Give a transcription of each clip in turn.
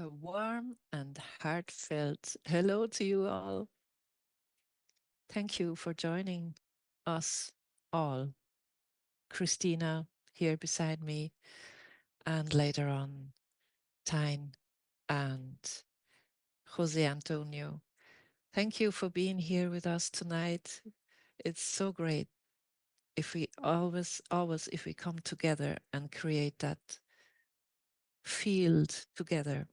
A warm and heartfelt hello to you all. Thank you for joining us all. Christina here beside me, and later on, Tijn and José Antonio. Thank you for being here with us tonight. It's so great if we always, if we come together and create that field together,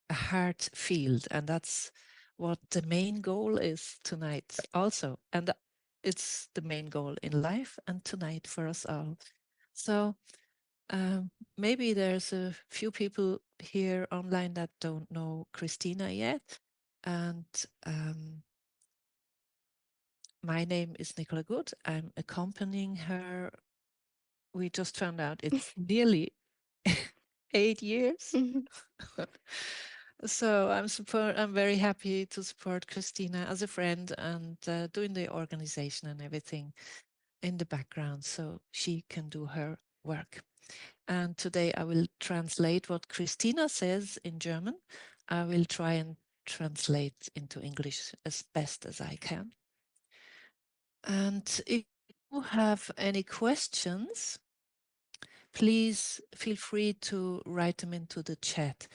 a heart field. And that's what the main goal is tonight also. And it's the main goal in life and tonight for us all. So maybe there's a few people here online that don't know Christina yet. And my name is Nicola Good. I'm accompanying her. We just found out it's nearly 8 years. So I'm very happy to support Christina as a friend and doing the organization and everything in the background so she can do her work. And today I will translate what Christina says in German. I will try and translate into English as best as I can. And if you have any questions, please feel free to write them into the chat.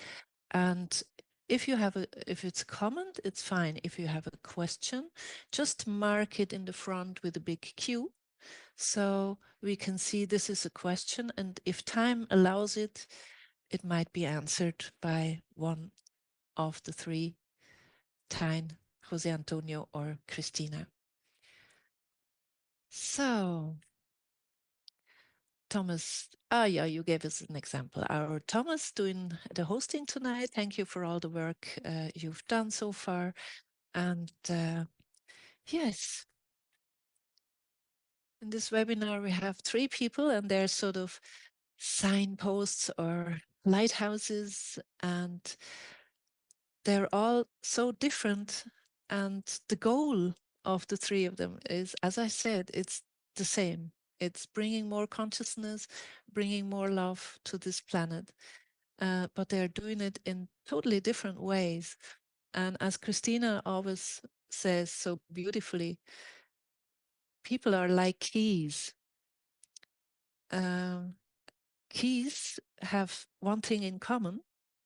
And if it's a comment, it's fine. If you have a question, just mark it in the front with a big Q, so we can see this is a question. And if time allows it, it might be answered by one of the three, Tijn, José Antonio, or Christina. So, Thomas, yeah, you gave us an example. Our Thomas doing the hosting tonight. Thank you for all the work you've done so far. And yes, in this webinar, we have 3 people, and they're sort of signposts or lighthouses, and they're all so different. And the goal of the 3 of them is, as I said, it's the same. It's bringing more consciousness, bringing more love to this planet. But they're doing it in totally different ways. And as Christina always says so beautifully, people are like keys. Keys have one thing in common.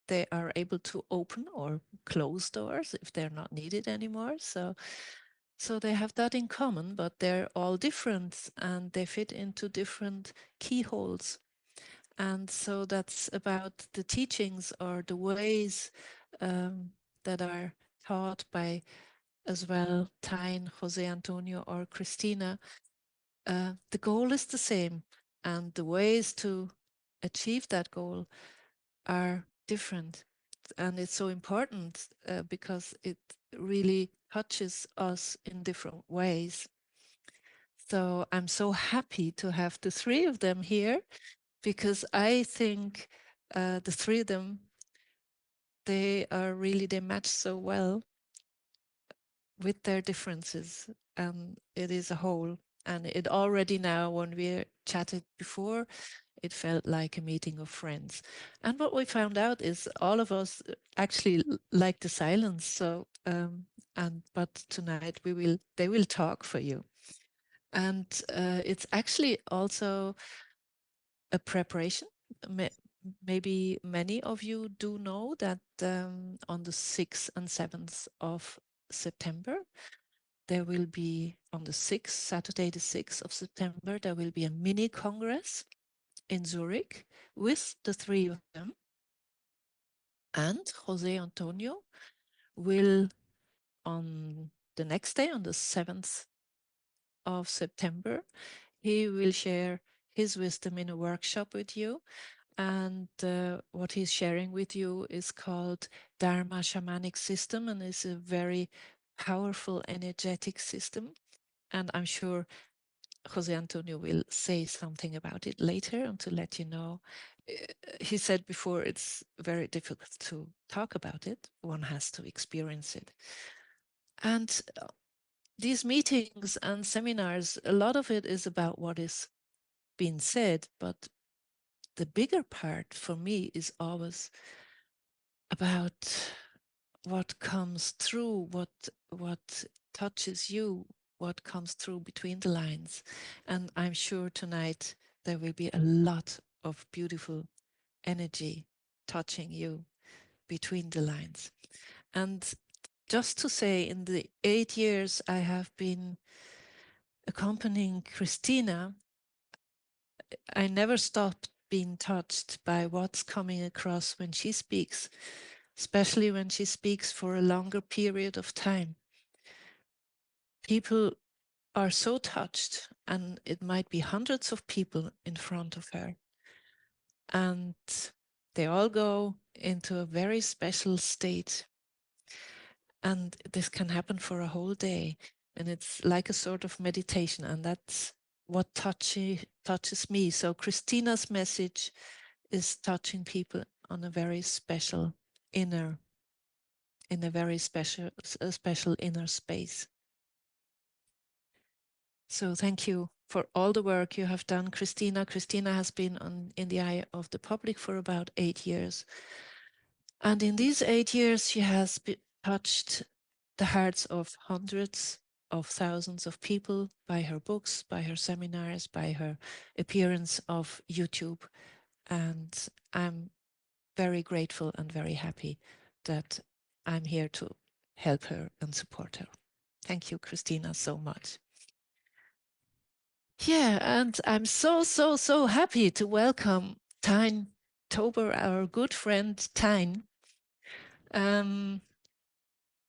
They are able to open or close doors if they're not needed anymore. So they have that in common, but they're all different and they fit into different keyholes. And so that's about the teachings or the ways that are taught by as well Tijn, José Antonio, or Christina. The goal is the same, and the ways to achieve that goal are different. And it's so important because it really touches us in different ways. So I'm so happy to have the 3 of them here, because I think the 3 of them, they match so well with their differences, and it is a whole. And it already now, when we chatted before, it felt like a meeting of friends. And what we found out is all of us actually like the silence. So but tonight they will talk for you. And it's actually also a preparation. Maybe many of you do know that on the 6th and 7th of September, there will be, on the 6th, Saturday the 6th of September, there will be a mini congress in Zurich with the 3 of them. And José Antonio will, on the next day, on the 7th of September, he will share his wisdom in a workshop with you. And what he's sharing with you is called Dharma Shamanic System, and is a very powerful, energetic system. And I'm sure José Antonio will say something about it later, and to let you know. He said before, it's very difficult to talk about it. One has to experience it. And these meetings and seminars, a lot of it is about what is being said, but the bigger part for me is always about what comes through, what touches you, what comes through between the lines. And I'm sure tonight there will be a lot of beautiful energy touching you between the lines. And just to say, in the 8 years I have been accompanying Christina, I never stopped being touched by what's coming across when she speaks, especially when she speaks for a longer period of time. People are so touched, and it might be hundreds of people in front of her, and they all go into a very special state. And this can happen for a whole day, and it's like a sort of meditation, and that's what touches me. So Christina's message is touching people on a very special inner, in a very special inner space. So thank you for all the work you have done, Christina. Christina has been in the eye of the public for about 8 years. And in these 8 years, she has touched the hearts of hundreds of thousands of people by her books, by her seminars, by her appearance of YouTube. And I'm very grateful and very happy that I'm here to help her and support her. Thank you, Christina, so much. Yeah, and I'm so happy to welcome Tijn Touber, our good friend Tijn.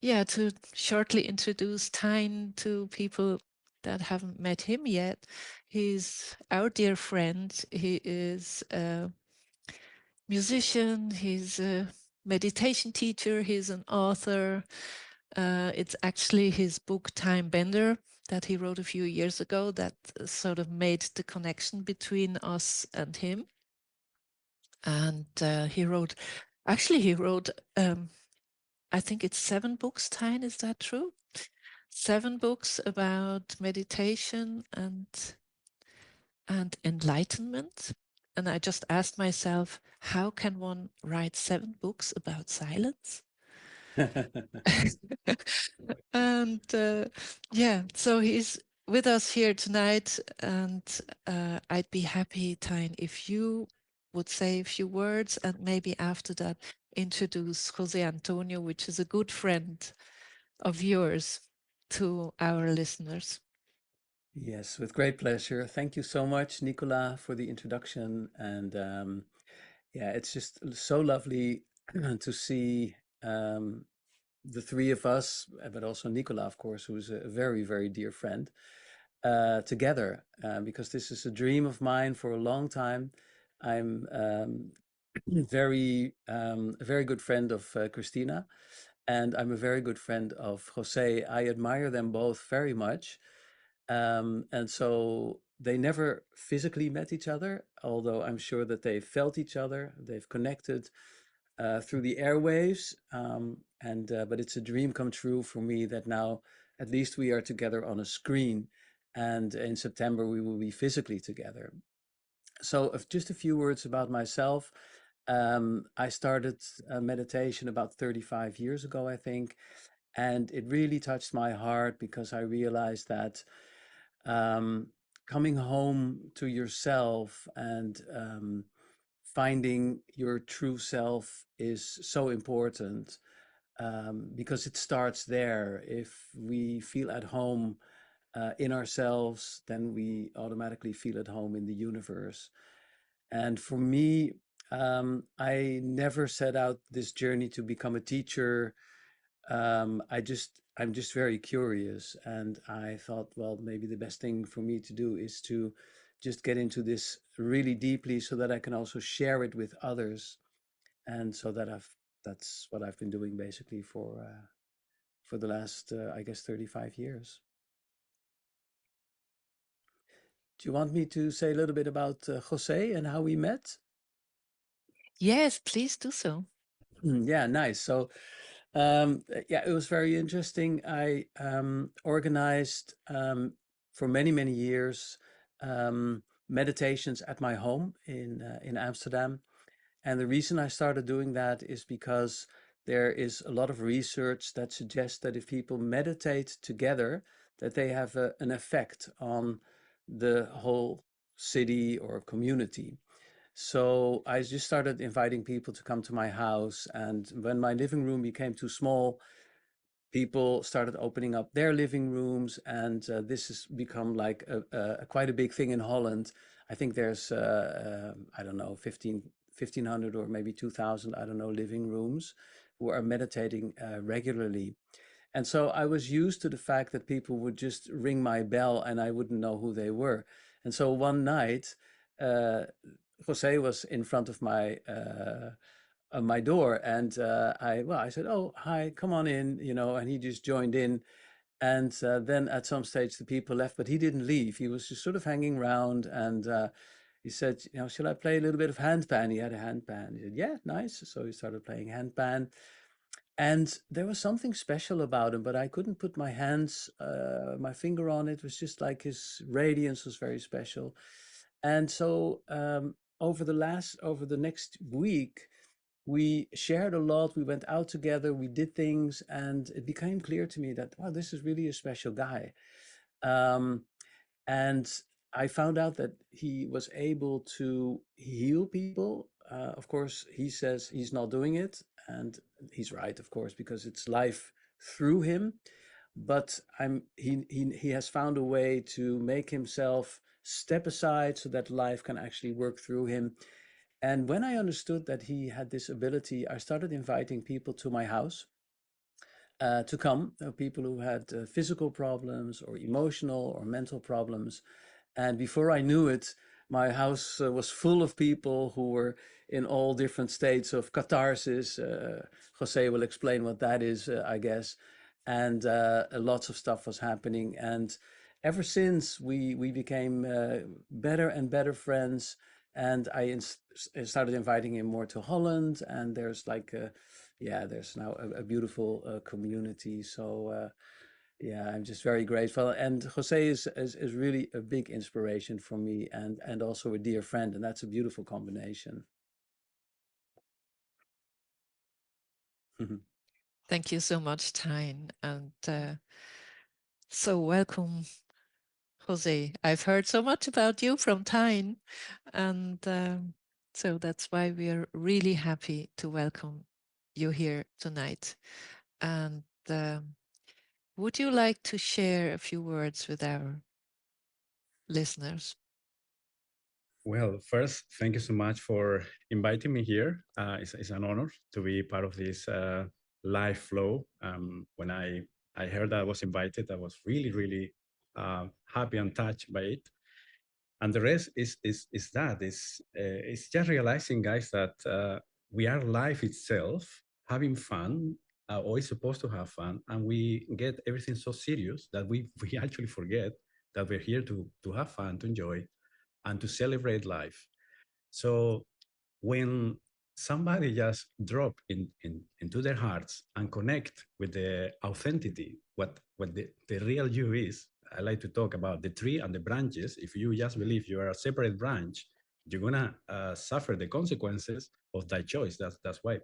Yeah, to shortly introduce Tijn to people that haven't met him yet. He's our dear friend. He is a musician, he's a meditation teacher, he's an author. It's actually his book Time Bender that he wrote a few years ago that sort of made the connection between us and him. And he wrote, I think it's 7 books, Tijn, is that true? 7 books about meditation and enlightenment. And I just asked myself, how can one write 7 books about silence? And yeah, so he's with us here tonight, and I'd be happy, Tijn, if you would say a few words, and maybe after that introduce José Antonio, which is a good friend of yours, to our listeners. Yes, with great pleasure. Thank you so much, Nicola, for the introduction. And yeah, it's just so lovely to see the three of us, but also Nicola, of course, who's a very, very dear friend, together, because this is a dream of mine for a long time. I'm a very good friend of Christina, and I'm a very good friend of Jose. I admire them both very much. And so they never physically met each other, although I'm sure that they felt each other. They've connected through the airwaves. But it's a dream come true for me that now at least we are together on a screen. And in September, we will be physically together. So, just a few words about myself. I started meditation about 35 years ago, I think. And it really touched my heart because I realized that um, coming home to yourself and finding your true self is so important, because it starts there. If we feel at home in ourselves, then we automatically feel at home in the universe. And for me, I never set out this journey to become a teacher. I'm just very curious, and I thought, well, maybe the best thing for me to do is to just get into this really deeply so that I can also share it with others. And so that's what I've been doing basically for the last, I guess, 35 years. Do you want me to say a little bit about Jose and how we met? Yes, please do so. Yeah, nice. So, yeah, it was very interesting. I organized for many, many years meditations at my home in Amsterdam, And the reason I started doing that is because there is a lot of research that suggests that if people meditate together, that they have an effect on the whole city or community. So I just started inviting people to come to my house. And when my living room became too small, people started opening up their living rooms. And this has become like quite a big thing in Holland. I think there's, I don't know, 1,500 or maybe 2,000, I don't know, living rooms who are meditating regularly. And so I was used to the fact that people would just ring my bell and I wouldn't know who they were. And so one night, uh, José was in front of my door, and I said, "Oh, hi, come on in," and he just joined in. And then at some stage, the people left, but he didn't leave. He was just sort of hanging around, and he said, "Shall I play a little bit of handpan?" He had a handpan. He said, "Yeah, nice." So he started playing handpan. And there was something special about him, but I couldn't put my finger on it. It was just like his radiance was very special. And so over the next week, we shared a lot. We went out together, we did things, and it became clear to me that, wow, this is really a special guy. Um, and I found out that he was able to heal people. Of course, he says he's not doing it, and he's right, of course, because it's life through him. But he has found a way to make himself step aside so that life can actually work through him. And when I understood that he had this ability, I started inviting people to my house to come, people who had physical problems or emotional or mental problems. And before I knew it, my house was full of people who were in all different states of catharsis. José will explain what that is, I guess. And lots of stuff was happening. And ever since, we became better and better friends. And started inviting him more to Holland. And there's there's now a beautiful community. So yeah, I'm just very grateful. And Jose is really a big inspiration for me, and also a dear friend, and that's a beautiful combination. Thank you so much, Tijn. And so welcome, Jose. I've heard so much about you from Tijn. And so that's why we are really happy to welcome you here tonight. And would you like to share a few words with our listeners? Well, first, thank you so much for inviting me here. It's an honor to be part of this live flow. When I heard that I was invited, I was really, really happy and touched by it. And the rest is that it's just realizing, guys, that we are life itself, having fun. Always supposed to have fun, and we get everything so serious that we actually forget that we're here to have fun, to enjoy, and to celebrate life. So when somebody just drop into their hearts and connect with the authenticity, what the real you is, I like to talk about the tree and the branches. If you just believe you are a separate branch, you're gonna suffer the consequences of that choice. That's why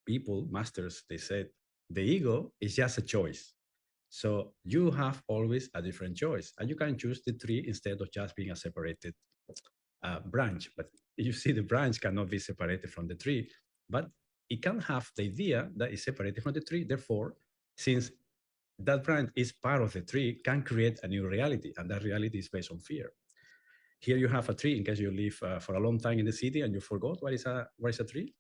people, masters, they said the ego is just a choice. So you have always a different choice, and you can choose the tree instead of just being a separated branch. But you see, the branch cannot be separated from the tree, but it can have the idea that is separated from the tree. Therefore, since that branch is part of the tree, can create a new reality, and that reality is based on fear. Here you have a tree in case you live for a long time in the city and you forgot what is a tree.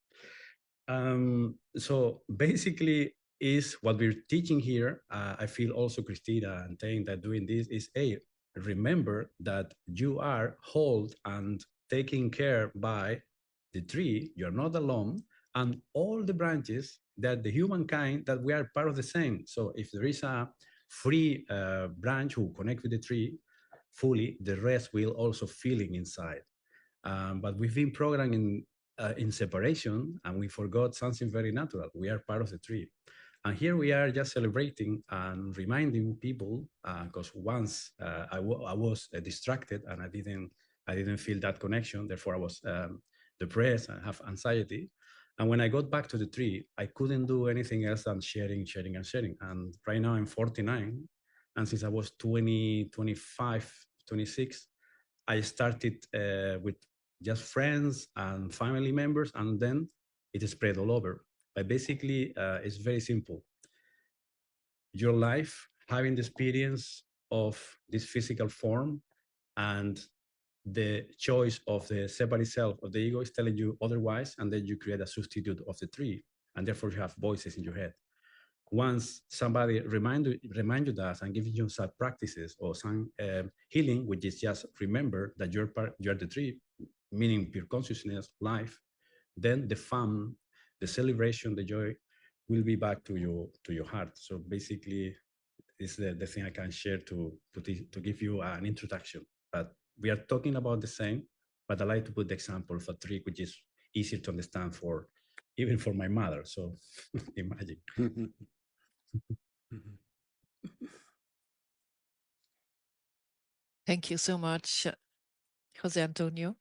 So basically, is what we're teaching here. I feel also Christina and Tijn that doing this is remember that you are held and taken care by the tree. You're not alone, and all the branches that the humankind that we are part of the same. So if there is a free branch who connect with the tree fully, the rest will also feeling inside. But we've been programmed in separation, and we forgot something very natural. We are part of the tree. And here we are just celebrating and reminding people, because once I was distracted and I didn't feel that connection. Therefore, I was depressed and have anxiety. And when I got back to the tree, I couldn't do anything else than sharing. And right now I'm 49. And since I was 20, 25, 26, I started with just friends and family members, and then it spread all over. But basically, it's very simple. Your life, having the experience of this physical form, and the choice of the separate self of the ego is telling you otherwise, and then you create a substitute of the tree, and therefore you have voices in your head. Once somebody remind you that and give you some practices or some healing, which is just remember that you're the tree, meaning pure consciousness, life, then the fun, the celebration, the joy will be back to your heart. So basically, is the thing I can share to give you an introduction. But we are talking about the same, but I like to put the example of a tree, which is easier to understand for even for my mother. So imagine. Thank you so much, José Antonio.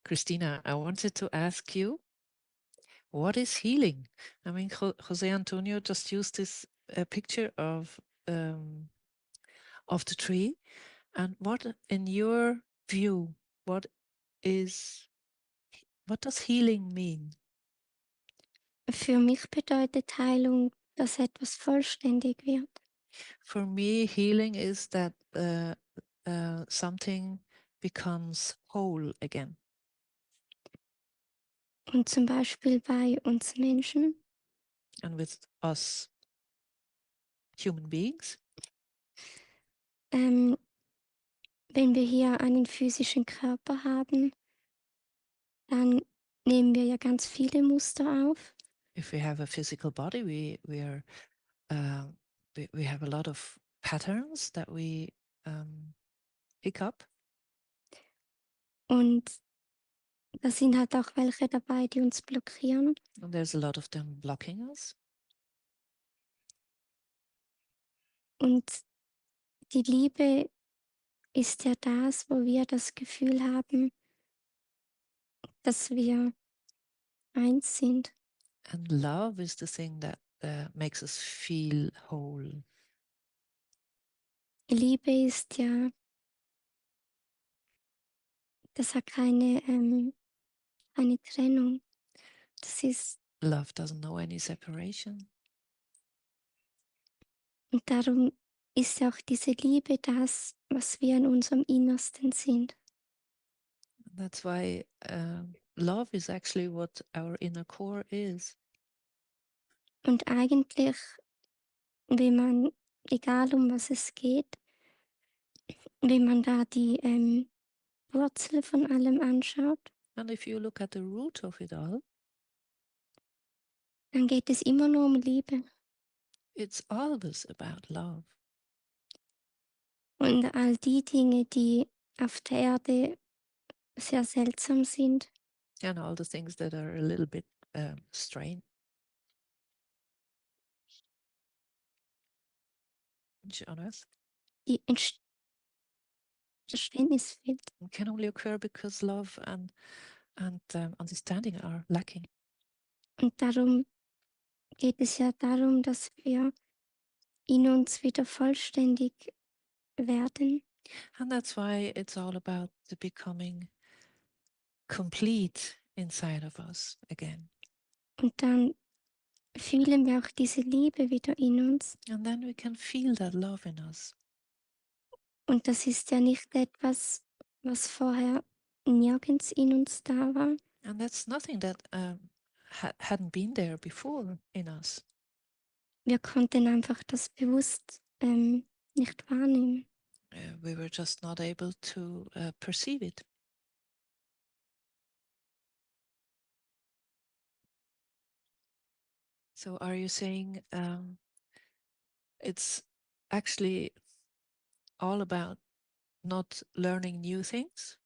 Christina, I wanted to ask you, what is healing? I mean, José Antonio just used this picture of the tree. And what, in your view, what does healing mean? Für mich bedeutet Heilung, dass etwas vollständig wird. For me, healing is that something becomes whole again. Und zum Beispiel bei uns Menschen, And with us human beings, wenn wir hier einen physischen Körper haben, dann nehmen wir ja ganz viele Muster auf. if we have a physical body, we have a lot of patterns that we pick up. Und da sind halt auch welche dabei, die uns blockieren. And there's a lot of them blocking us. Und die Liebe ist ja das, wo wir das Gefühl haben, dass wir eins sind. And love is the thing that makes us feel whole. Liebe ist ja, das hat keine Trennung. Das ist, Love doesn't know any separation. und darum ist auch diese Liebe das, was wir in unserem Innersten sind. That's why love is actually what our inner core is. Und eigentlich, wenn man, egal um was es geht, wenn man da die Wurzel von allem anschaut, And if you look at the root of it all, dann geht es immer nur um Liebe. it's always about love. Und all die Dinge, die auf der Erde sehr seltsam sind, And all the things that are a little bit strange on us die Verständnis fehlt. can only occur because love and understanding are lacking. Und darum geht es ja darum, dass wir in uns wieder vollständig werden. And that's why it's all about the becoming complete inside of us again. Und dann fühlen wir auch diese Liebe wieder in uns. And then we can feel that love in us. Und das ist ja nicht etwas, was vorher nirgends in uns da war. And that's nothing that hadn't been there before in us. Wir konnten einfach das bewusst nicht wahrnehmen. We were just not able to perceive it. So are you saying it's actually all about not learning new things?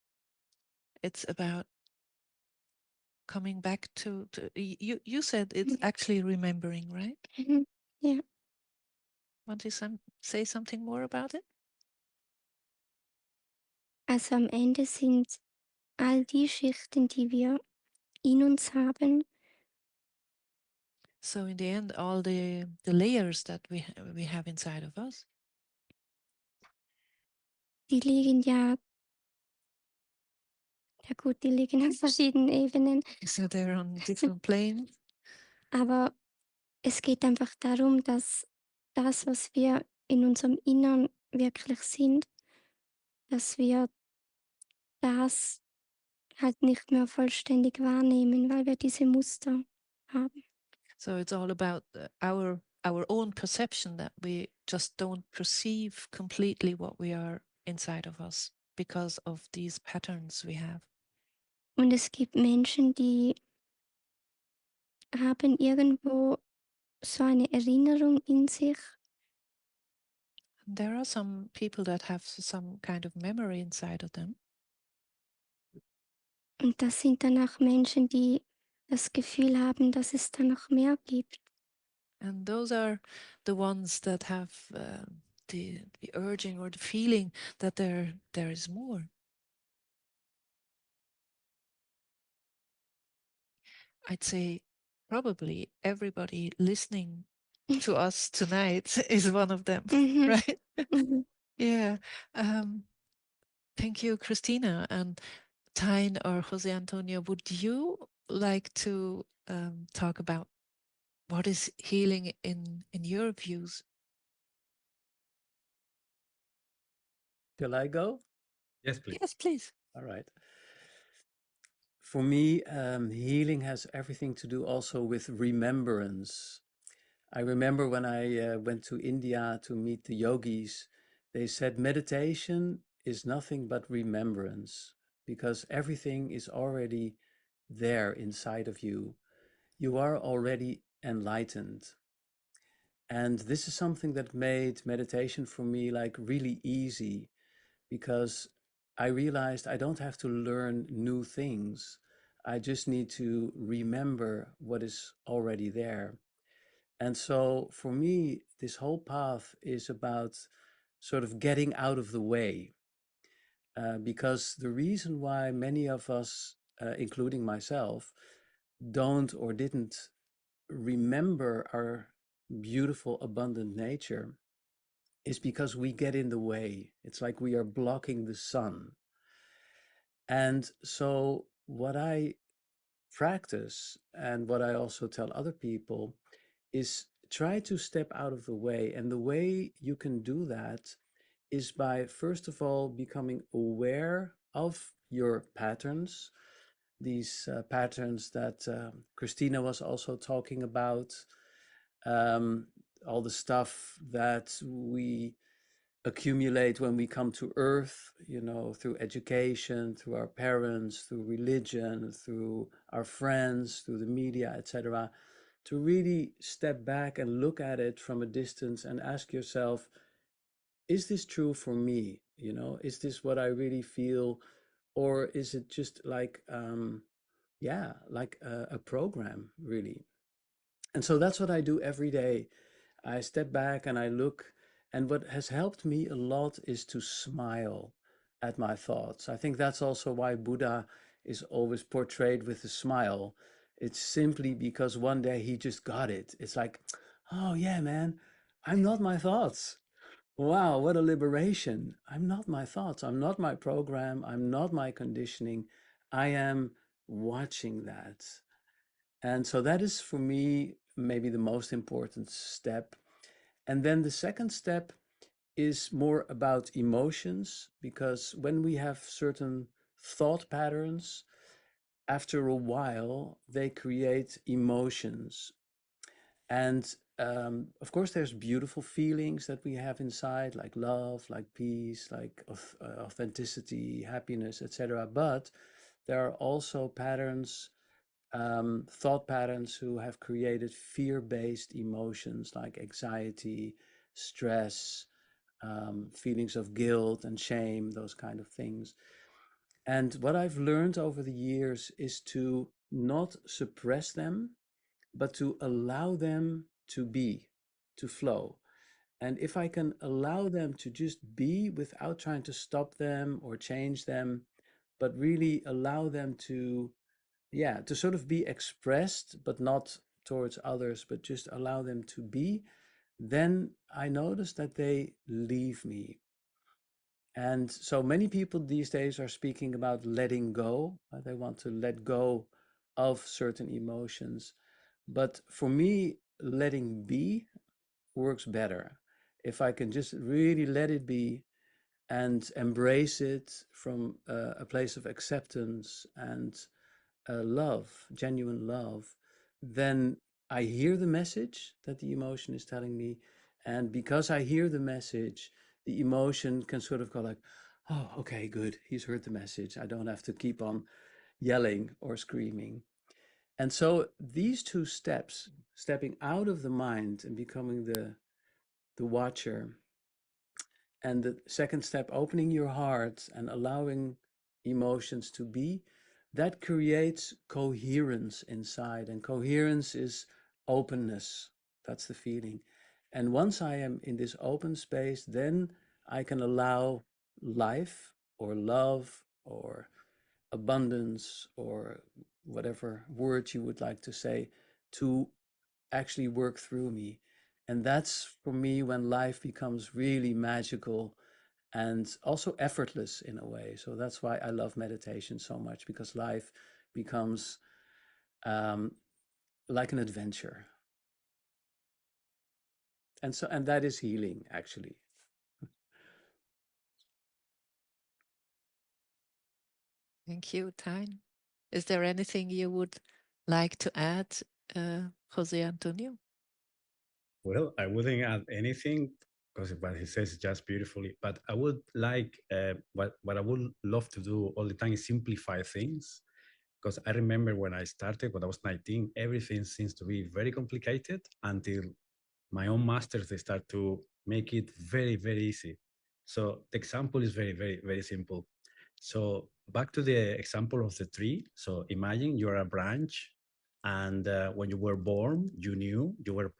It's about coming back to you said it's actually remembering, right? Yeah. Want to say something more about it? Also am Ende sind all die Schichten, die wir in uns haben, So in the end, all the layers that we have inside of us, die liegen ja gut, die liegen auf verschiedenen Ebenen, so they're on different planes. aber es geht einfach darum, dass das, was wir in unserem Innern wirklich sind, dass wir das halt nicht mehr vollständig wahrnehmen, weil wir diese Muster haben. So it's all about our own perception, that we just don't perceive completely what we are inside of us because of these patterns we have. Und es gibt Menschen, die haben irgendwo so eine Erinnerung in sich, There are some people that have some kind of memory inside of them. und das sind dann auch Menschen, die das Gefühl haben, dass es da noch mehr gibt. And those are the ones that have the urging or the feeling that there is more. I'd say probably everybody listening to us tonight is one of them, Mhm. right? Mhm. Yeah. Thank you, Christina. And Tijn or Jose Antonio, would you like to talk about what is healing in your views? Shall I go? Yes, please. Yes, please. All right. For me, healing has everything to do also with remembrance. I remember when I went to India to meet the yogis, they said meditation is nothing but remembrance, because everything is already there inside of you. You are already enlightened. And this is something that made meditation for me like really easy, because I realized I don't have to learn new things. I just need to remember what is already there. And so for me, this whole path is about sort of getting out of the way. Because the reason why many of us, including myself, don't or didn't remember our beautiful, abundant nature is because we get in the way. It's like we are blocking the sun. And so, what I practice and what I also tell other people is try to step out of the way. And the way you can do that is by, first of all, becoming aware of your patterns, these patterns that Christina was also talking about, um, all the stuff that we accumulate when we come to earth, you know, through education, through our parents, through religion, through our friends, through the media, etc., to really step back and look at it from a distance and ask yourself, is this true for me? You know, is this what I really feel? Or is it just like, like a program, really? And so that's what I do every day. I step back and I look, and what has helped me a lot is to smile at my thoughts. I think that's also why Buddha is always portrayed with a smile. It's simply because one day he just got it. It's like, oh yeah, man, I'm not my thoughts. Wow, what a liberation. I'm not my thoughts. I'm not my program. I'm not my conditioning. I am watching that. And so that is for me maybe the most important step. And then the second step is more about emotions, because when we have certain thought patterns, after a while, they create emotions. And of course, there's beautiful feelings that we have inside, like love, like peace, like authenticity, happiness, etc. But there are also patterns, thought patterns, who have created fear-based emotions like anxiety, stress, feelings of guilt and shame, those kind of things. And what I've learned over the years is to not suppress them, but to allow them to be, to flow. And if I can allow them to just be without trying to stop them or change them, but really allow them to, yeah, to sort of be expressed, but not towards others, but just allow them to be, then I notice that they leave me. And so many people these days are speaking about letting go. They want to let go of certain emotions. But for me, letting be works better. If I can just really let it be and embrace it from a place of acceptance and love, genuine love, then I hear the message that the emotion is telling me. And because I hear the message, the emotion can sort of go like, oh, okay, good. He's heard the message. I don't have to keep on yelling or screaming. And so these two steps, stepping out of the mind and becoming the watcher, and the second step, opening your heart and allowing emotions to be, that creates coherence inside. And coherence is openness. That's the feeling. And once I am in this open space, then I can allow life or love or abundance or whatever word you would like to say to actually work through me. And that's for me when life becomes really magical and also effortless in a way. So that's why I love meditation so much, because life becomes um, like an adventure. And that is healing, actually. Thank you, Tijn. Is there anything you would like to add, José Antonio? Well, I wouldn't add anything because what he says is just beautifully. But I would like what I would love to do all the time is simplify things. Because I remember when I started, when I was 19, everything seems to be very complicated until my own masters, they start to make it very, very easy. So the example is very, very, very simple. So back to the example of the tree. So imagine you're a branch, and when you were born, you knew you were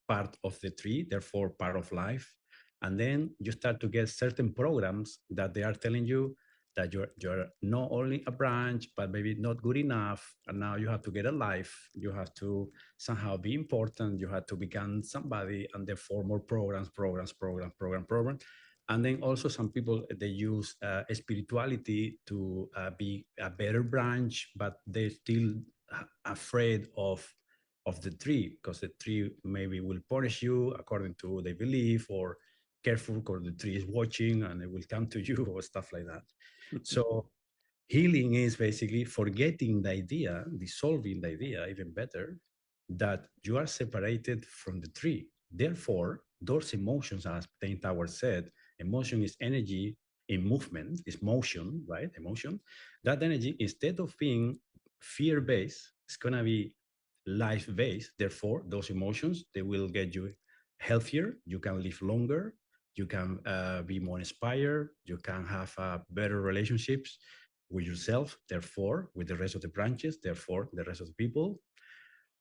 part of the tree, therefore part of life. And then you start to get certain programs that they are telling you that you're not only a branch, but maybe not good enough. And now you have to get a life. You have to somehow be important. You have to become somebody, and therefore more programs. And then also some people, they use spirituality to be a better branch, but they're still afraid of the tree, because the tree maybe will punish you according to they believe, or careful because the tree is watching and it will come to you or stuff like that. So healing is basically forgetting the idea, dissolving the idea, even better, that you are separated from the tree. Therefore, those emotions, as Tijn Tower said, emotion is energy in movement, is motion, right? Emotion. That energy, instead of being fear-based, it's going to be life-based. Therefore, those emotions, they will get you healthier. You can live longer. You can be more inspired. You can have better relationships with yourself, therefore, with the rest of the branches, therefore, the rest of the people.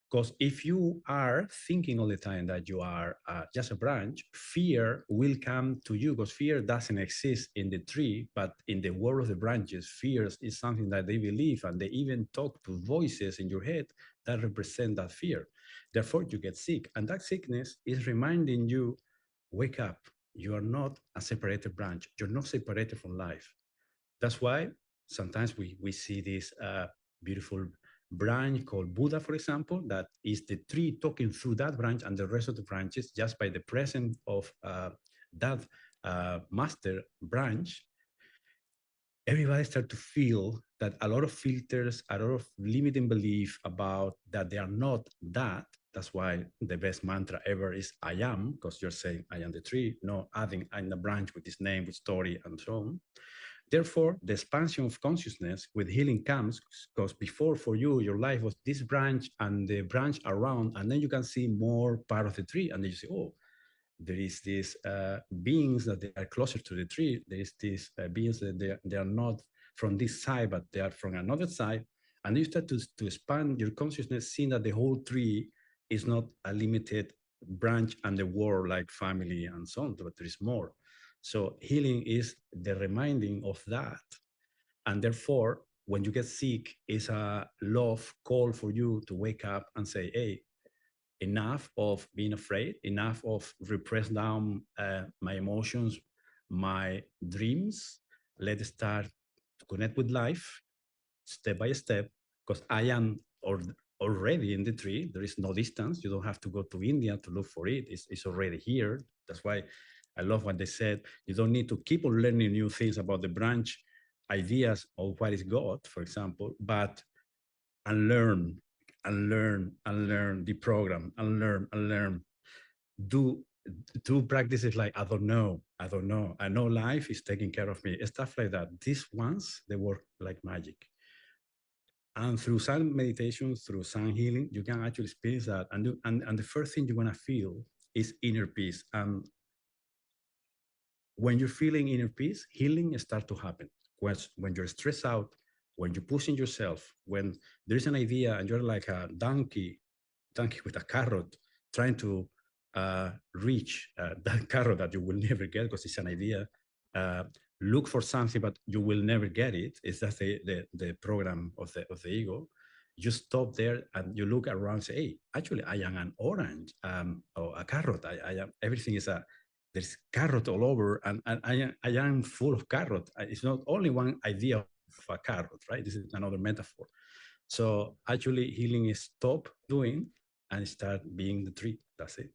Because if you are thinking all the time that you are just a branch, fear will come to you, because fear doesn't exist in the tree, but in the world of the branches, fear is something that they believe, and they even talk to voices in your head that represent that fear. Therefore, you get sick. And that sickness is reminding you, wake up. You are not a separated branch. You're not separated from life. That's why sometimes we see this beautiful branch called Buddha, for example, that is the tree talking through that branch, and the rest of the branches, just by the presence of that master branch, everybody start to feel that a lot of filters, a lot of limiting belief about that they are not that. That's why the best mantra ever is I am, because you're saying I am the tree, no adding I'm the branch with this name, with story, and so on. Therefore, the expansion of consciousness with healing comes because before, for you, your life was this branch and the branch around, and then you can see more part of the tree, and then you say, oh, there is these beings that they are closer to the tree. There is these beings that they are not from this side, but they are from another side. And you start to expand your consciousness, seeing that the whole tree is not a limited branch and the word like family and so on, but there is more. So healing is the reminding of that. And therefore, when you get sick, it's a love call for you to wake up and say, hey, enough of being afraid, enough of repress down my emotions, my dreams. Let's start to connect with life step by step, because I am already in the tree. There is no distance. You don't have to go to India to look for it. It's already here. That's why I love what they said. You don't need to keep on learning new things about the branch ideas of what is God, for example, but unlearn and learn the program, and learn. Do practices like I don't know. I know life is taking care of me. Stuff like that. These ones they work like magic. And through silent meditation, through sound healing, you can actually experience that. And the first thing you're gonna feel is inner peace. And when you're feeling inner peace, healing starts to happen. When you're stressed out, when you're pushing yourself, when there's an idea and you're like a donkey with a carrot trying to reach that carrot that you will never get because it's an idea. Look for something, but you will never get it. It's just the program of the ego. You stop there and you look around and say, hey, actually, I am an orange or a carrot. I am, everything is there's carrot all over, and I am full of carrot. It's not only one idea of a carrot, right? This is another metaphor. So actually, healing is stop doing and start being the tree. That's it.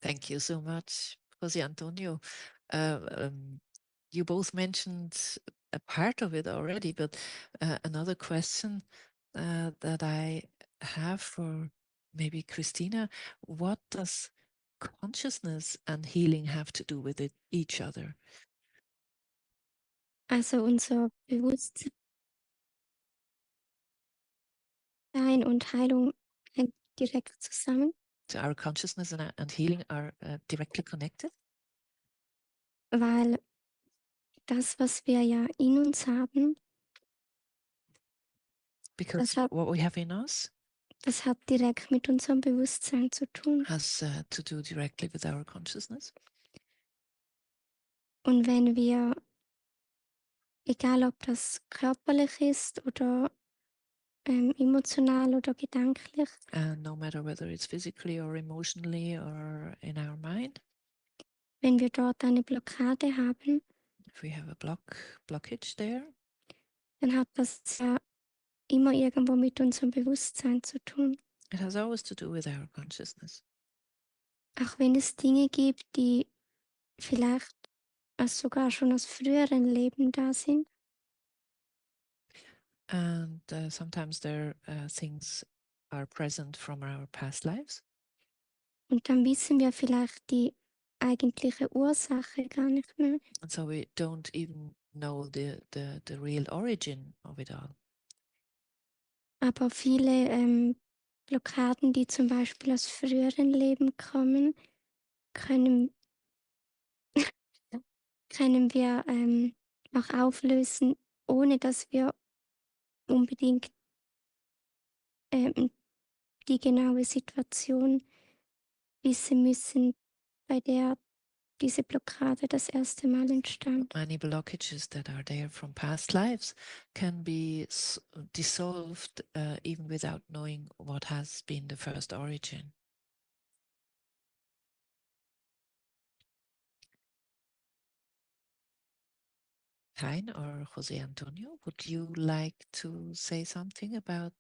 Thank you so much, José Antonio. You both mentioned a part of it already, but another question that I have for maybe Christina, what does consciousness and healing have to do with each other? Also unser Bewusstsein und Heilung hängt direkt zusammen, So our consciousness and healing are directly connected weil das, was wir ja in uns haben, because what we have in us das hat direkt mit unserem Bewusstsein zu tun. has to do directly with our consciousness. Und wenn wir, egal ob das körperlich ist oder emotional oder gedanklich, And no matter whether it's physically or emotionally or in our mind, wenn wir dort eine Blockade haben, if we have a blockage there, dann hat das ja immer irgendwo mit unserem Bewusstsein zu tun. it has always to do with our consciousness. Auch wenn es Dinge gibt, die vielleicht sogar schon aus früheren Leben da sind. And sometimes there things are present from our past lives. Und dann wissen wir vielleicht die eigentliche Ursache gar nicht mehr. And so we don't even know the real origin of it all. Aber viele Blockaden, die zum Beispiel aus früheren Leben kommen, können wir auch auflösen, ohne dass wir unbedingt die genaue Situation wissen müssen, bei der diese Blockade das erste Mal entstand. Many blockages that are there from past lives can be dissolved even without knowing what has been the first origin. Tijn or José Antonio, would you like to say something about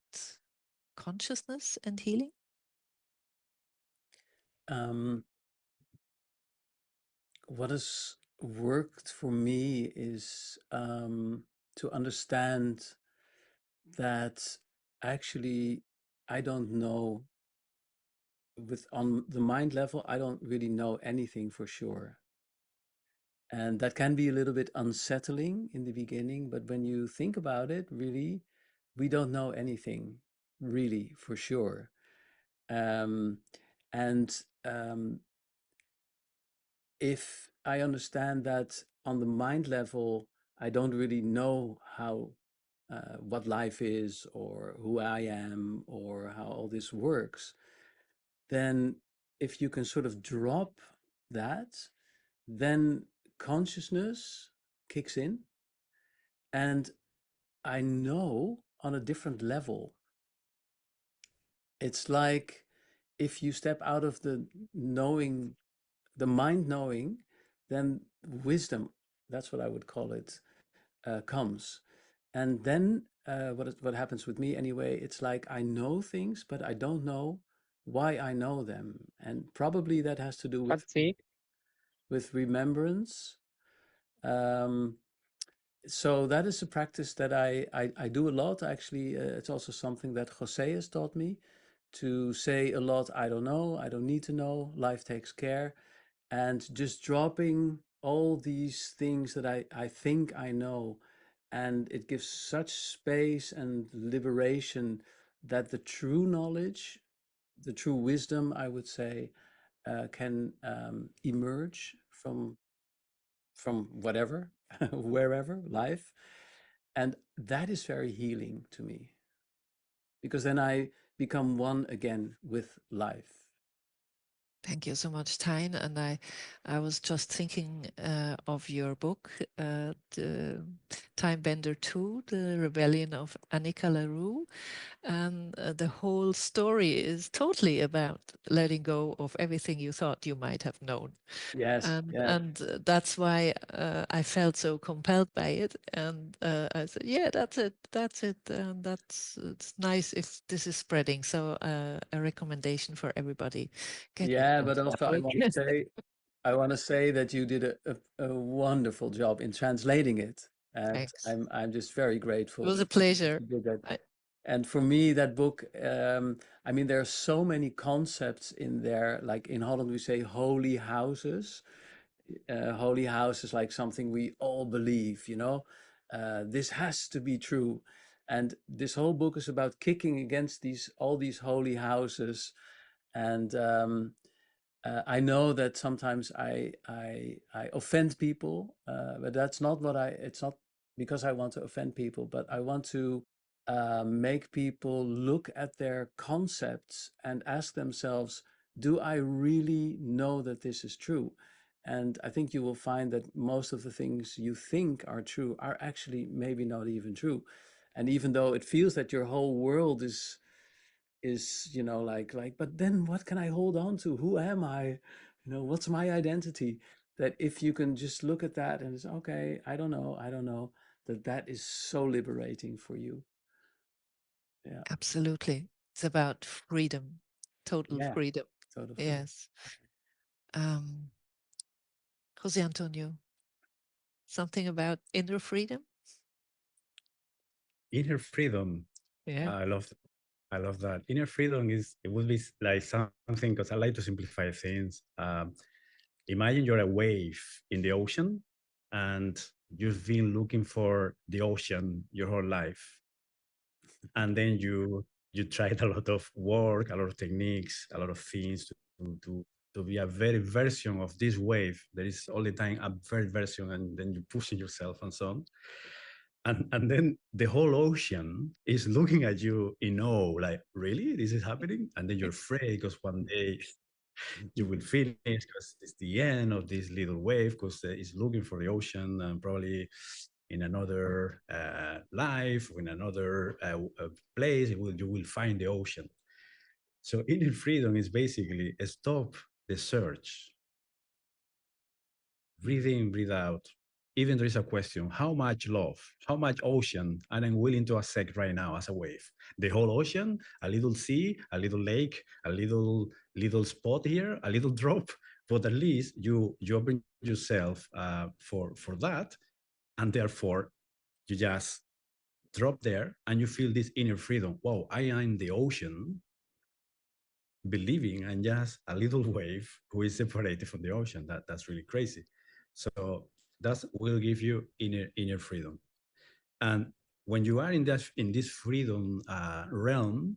consciousness and healing? What has worked for me is to understand that actually I don't know, on the mind level, I don't really know anything for sure. And that can be a little bit unsettling in the beginning, but when you think about it, really, we don't know anything really for sure. If I understand that on the mind level, I don't really know how what life is or who I am or how all this works, then if you can sort of drop that, then consciousness kicks in. And I know on a different level. It's like if you step out of the knowing, the mind knowing, then wisdom, that's what I would call it, comes. And then what happens with me anyway, it's like I know things, but I don't know why I know them. And probably that has to do with remembrance. Um, so that is a practice that I do a lot. Actually, it's also something that José has taught me to say a lot. I don't know. I don't need to know. Life takes care. And just dropping all these things that I think I know. And it gives such space and liberation that the true knowledge, the true wisdom, I would say, can emerge from whatever, wherever, life. And that is very healing to me because then I become one again with life. Thank you so much, Tijn. And I was just thinking of your book, the Time Bender 2, The Rebellion of Annika LaRue. And the whole story is totally about letting go of everything you thought you might have known. Yes. And that's why I felt so compelled by it. And I said, yeah, that's it. And it's nice if this is spreading. So a recommendation for everybody. Yeah, but also I want to say that you did a wonderful job in translating it. And Thanks. I'm just very grateful. It was a pleasure. You did that. And for me, that book, I mean, there are so many concepts in there. Like in Holland, we say holy houses. Holy house is like something we all believe, you know. This has to be true. And this whole book is about kicking against all these holy houses. And I know that sometimes I offend people, but that's not it's not because I want to offend people, but I want to make people look at their concepts and ask themselves, do I really know that this is true? And I think you will find that most of the things you think are true are actually maybe not even true. And even though it feels that your whole world is like but then what can I hold on to? Who am I? What's my identity? That if you can just look at that and it's okay, I don't know, that is so liberating for you. Yeah. Absolutely. It's about freedom, total Yeah, freedom. total freedom. Yes. José Antonio, something about inner freedom? Inner freedom. Yeah. I love that. Inner freedom it would be like something, because I like to simplify things. Imagine you're a wave in the ocean and you've been looking for the ocean your whole life. And then you tried a lot of work, a lot of techniques, a lot of things to be a very version of this wave. There is all the time a very version, and then you pushing yourself and so on. And then the whole ocean is looking at you in awe, like, really, this is happening? And then you're afraid because one day you will finish because it's the end of this little wave, because it's looking for the ocean, and probably in another life, or in another place, you will find the ocean. So inner freedom is basically stop the search, breathe in, breathe out. Even there is a question, how much love, how much ocean am I willing to accept right now as a wave? The whole ocean, a little sea, a little lake, a little spot here, a little drop, but at least you open yourself for that, and therefore you just drop there and you feel this inner freedom. Wow, I am in the ocean, believing I'm just a little wave who is separated from the ocean. That's really crazy. So that will give you inner freedom. And when you are in this freedom realm,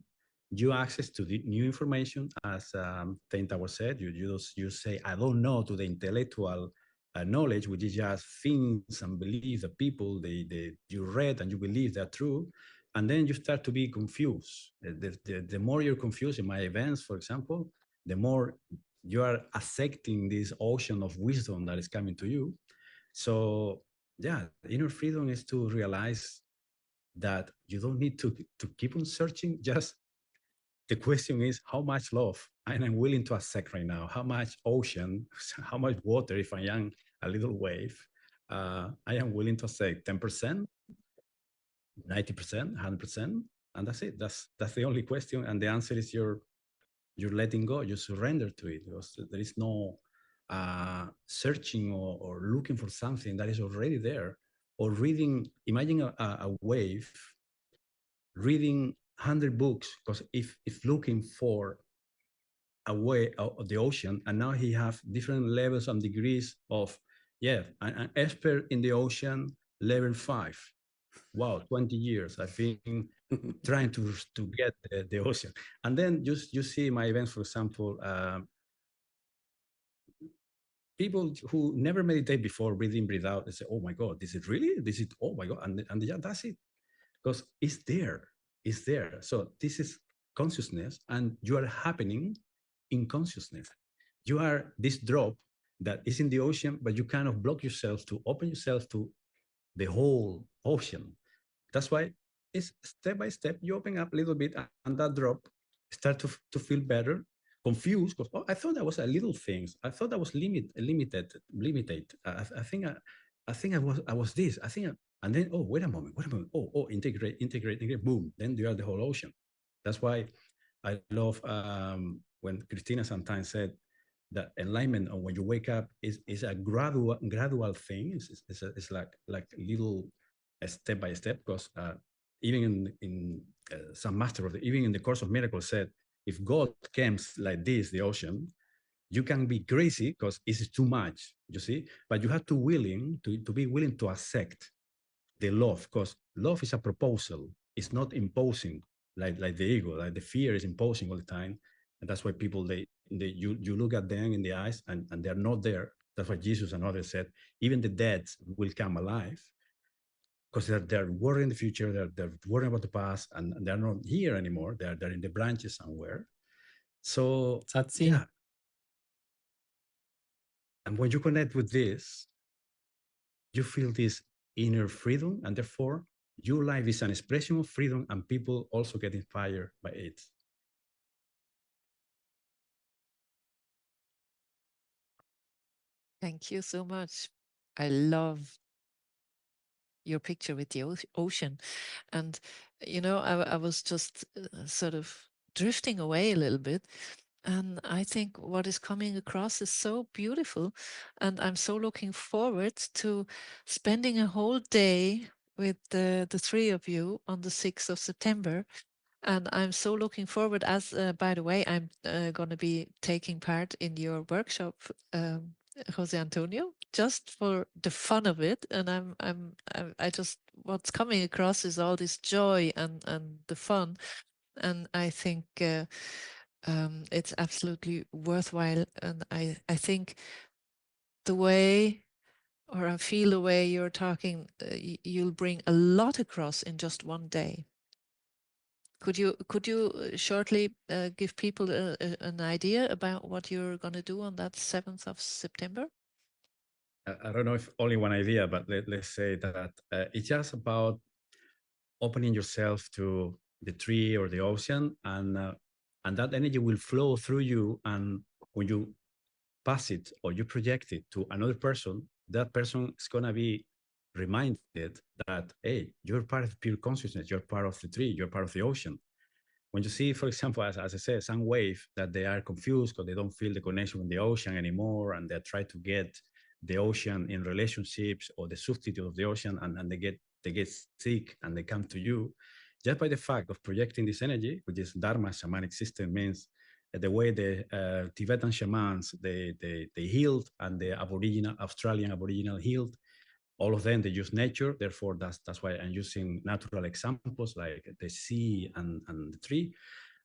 you access to the new information, as Tijn was said. You say I don't know to the intellectual knowledge, which is just things and beliefs that people you read and you believe they're true, and then you start to be confused. The more you're confused in my events, for example, the more you are accepting this ocean of wisdom that is coming to you. So yeah, inner freedom is to realize that you don't need to keep on searching. Just the question is how much love I'm willing to accept right now, how much ocean, how much water, if I am a little wave, I am willing to accept 10%, 90%, 100%, and that's it. That's the only question, and the answer is you're letting go, you surrender to it, because there is no searching or looking for something that is already there, or reading. Imagine a wave reading 100 books, because if looking for a way of the ocean, and now he have different levels and degrees of, yeah, an expert in the ocean, level 5. Wow, 20 years I've been trying to get the ocean. And then you see my events, for example, people who never meditate before, breathe in, breathe out, they say, oh my God, this is really, this is, oh my God. And yeah, that's it. Because it's there. So this is consciousness, and you are happening in consciousness. You are this drop that is in the ocean, but you kind of block yourself to open yourself to the whole ocean. That's why it's step by step. You open up a little bit, and that drop start to feel better. Confused because I thought that was a little things. I thought that was limited. I think I was this. And then wait a moment. Integrate. Boom. Then you are the whole ocean. That's why I love when Christina sometimes said that enlightenment, or when you wake up, is a gradual thing. It's like little step by step, because even in some master of even in the Course of Miracles said, if God comes like this, the ocean, you can be crazy because it's too much, you see, but you have to be willing to accept the love, because love is a proposal. It's not imposing like the ego, like the fear is imposing all the time. And that's why people, you look at them in the eyes, and they're not there. That's why Jesus and others said, even the dead will come alive, because they're worrying in the future, they're worrying about the past, and they're not here anymore. They're in the branches somewhere. So yeah. And when you connect with this, you feel this inner freedom, and therefore your life is an expression of freedom, and people also get inspired by it. Thank you so much. I love your picture with the ocean. And, you know, I was just sort of drifting away a little bit. And I think what is coming across is so beautiful. And I'm so looking forward to spending a whole day with the three of you on the 6th of September. And I'm so looking forward, as by the way, I'm going to be taking part in your workshop, Jose Antonio, just for the fun of it. And I just, what's coming across is all this joy and the fun. And I think it's absolutely worthwhile. And I think the way, or I feel the way you're talking, you'll bring a lot across in just one day. Could you shortly give people an idea about what you're going to do on that 7th of September? I don't know if only one idea, but let's say that it's just about opening yourself to the tree or the ocean, and that energy will flow through you. And when you pass it or you project it to another person, that person is going to be reminded that, hey, you're part of pure consciousness, you're part of the tree, you're part of the ocean. When you see, for example, as I said, some wave that they are confused because they don't feel the connection with the ocean anymore, and they try to get the ocean in relationships or the substitute of the ocean, and they get sick and they come to you, just by the fact of projecting this energy, which is Dharma shamanic system, means the way the Tibetan shamans they healed, and the Australian Aboriginal healed. All of them, they use nature. Therefore, that's why I'm using natural examples like the sea and the tree.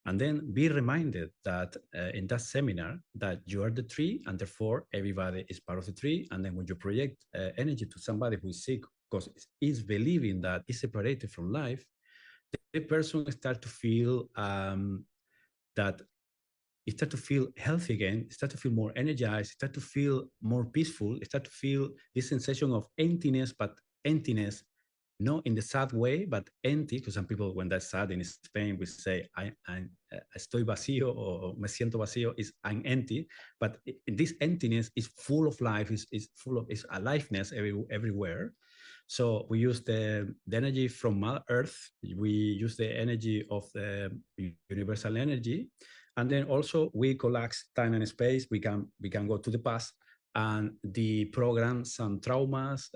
And then be reminded that in that seminar that you are the tree, and therefore everybody is part of the tree. And then when you project energy to somebody who is sick, because it's believing that it's separated from life, the person starts to feel that it start to feel healthy again, start to feel more energized, start to feel more peaceful, start to feel this sensation of emptiness, but emptiness not in the sad way, but empty, because some people, when they're sad in Spain, we say, estoy vacío, or me siento vacío, is I'm empty. But this emptiness is full of life, is full of is aliveness everywhere. So we use the energy from Mother Earth, we use the energy of the universal energy, and then also we collapse time and space. We can go to the past and the program some traumas,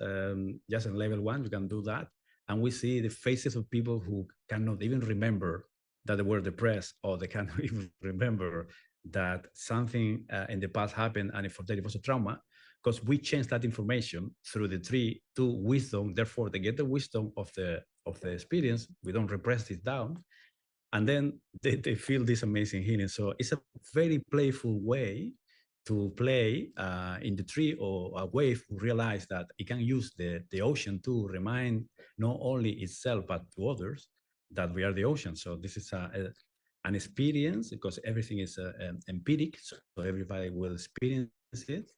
just in level 1, you can do that. And we see the faces of people who cannot even remember that they were depressed, or they cannot even remember that something in the past happened and for them it was a trauma, because we change that information through the tree to wisdom. Therefore, they get the wisdom of the experience. We don't repress it down, and then they feel this amazing healing. So it's a very playful way to play in the tree, or a wave who realize that it can use the ocean to remind not only itself but to others that we are the ocean. So this is an experience, because everything is empiric, so everybody will experience it.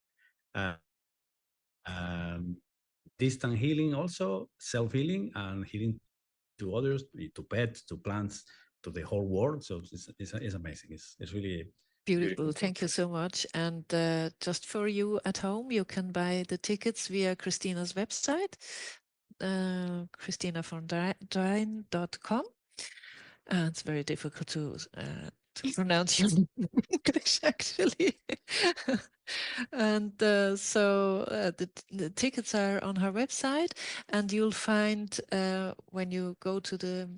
Distant healing, also self-healing, and healing to others, to pets, to plants, to the whole world. So it's amazing. It's really beautiful. Thank you so much. And just for you at home, you can buy the tickets via Christina's website, christinavondreien.com. It's very difficult to pronounce your name in English, actually. And so the tickets are on her website, and you'll find when you go to the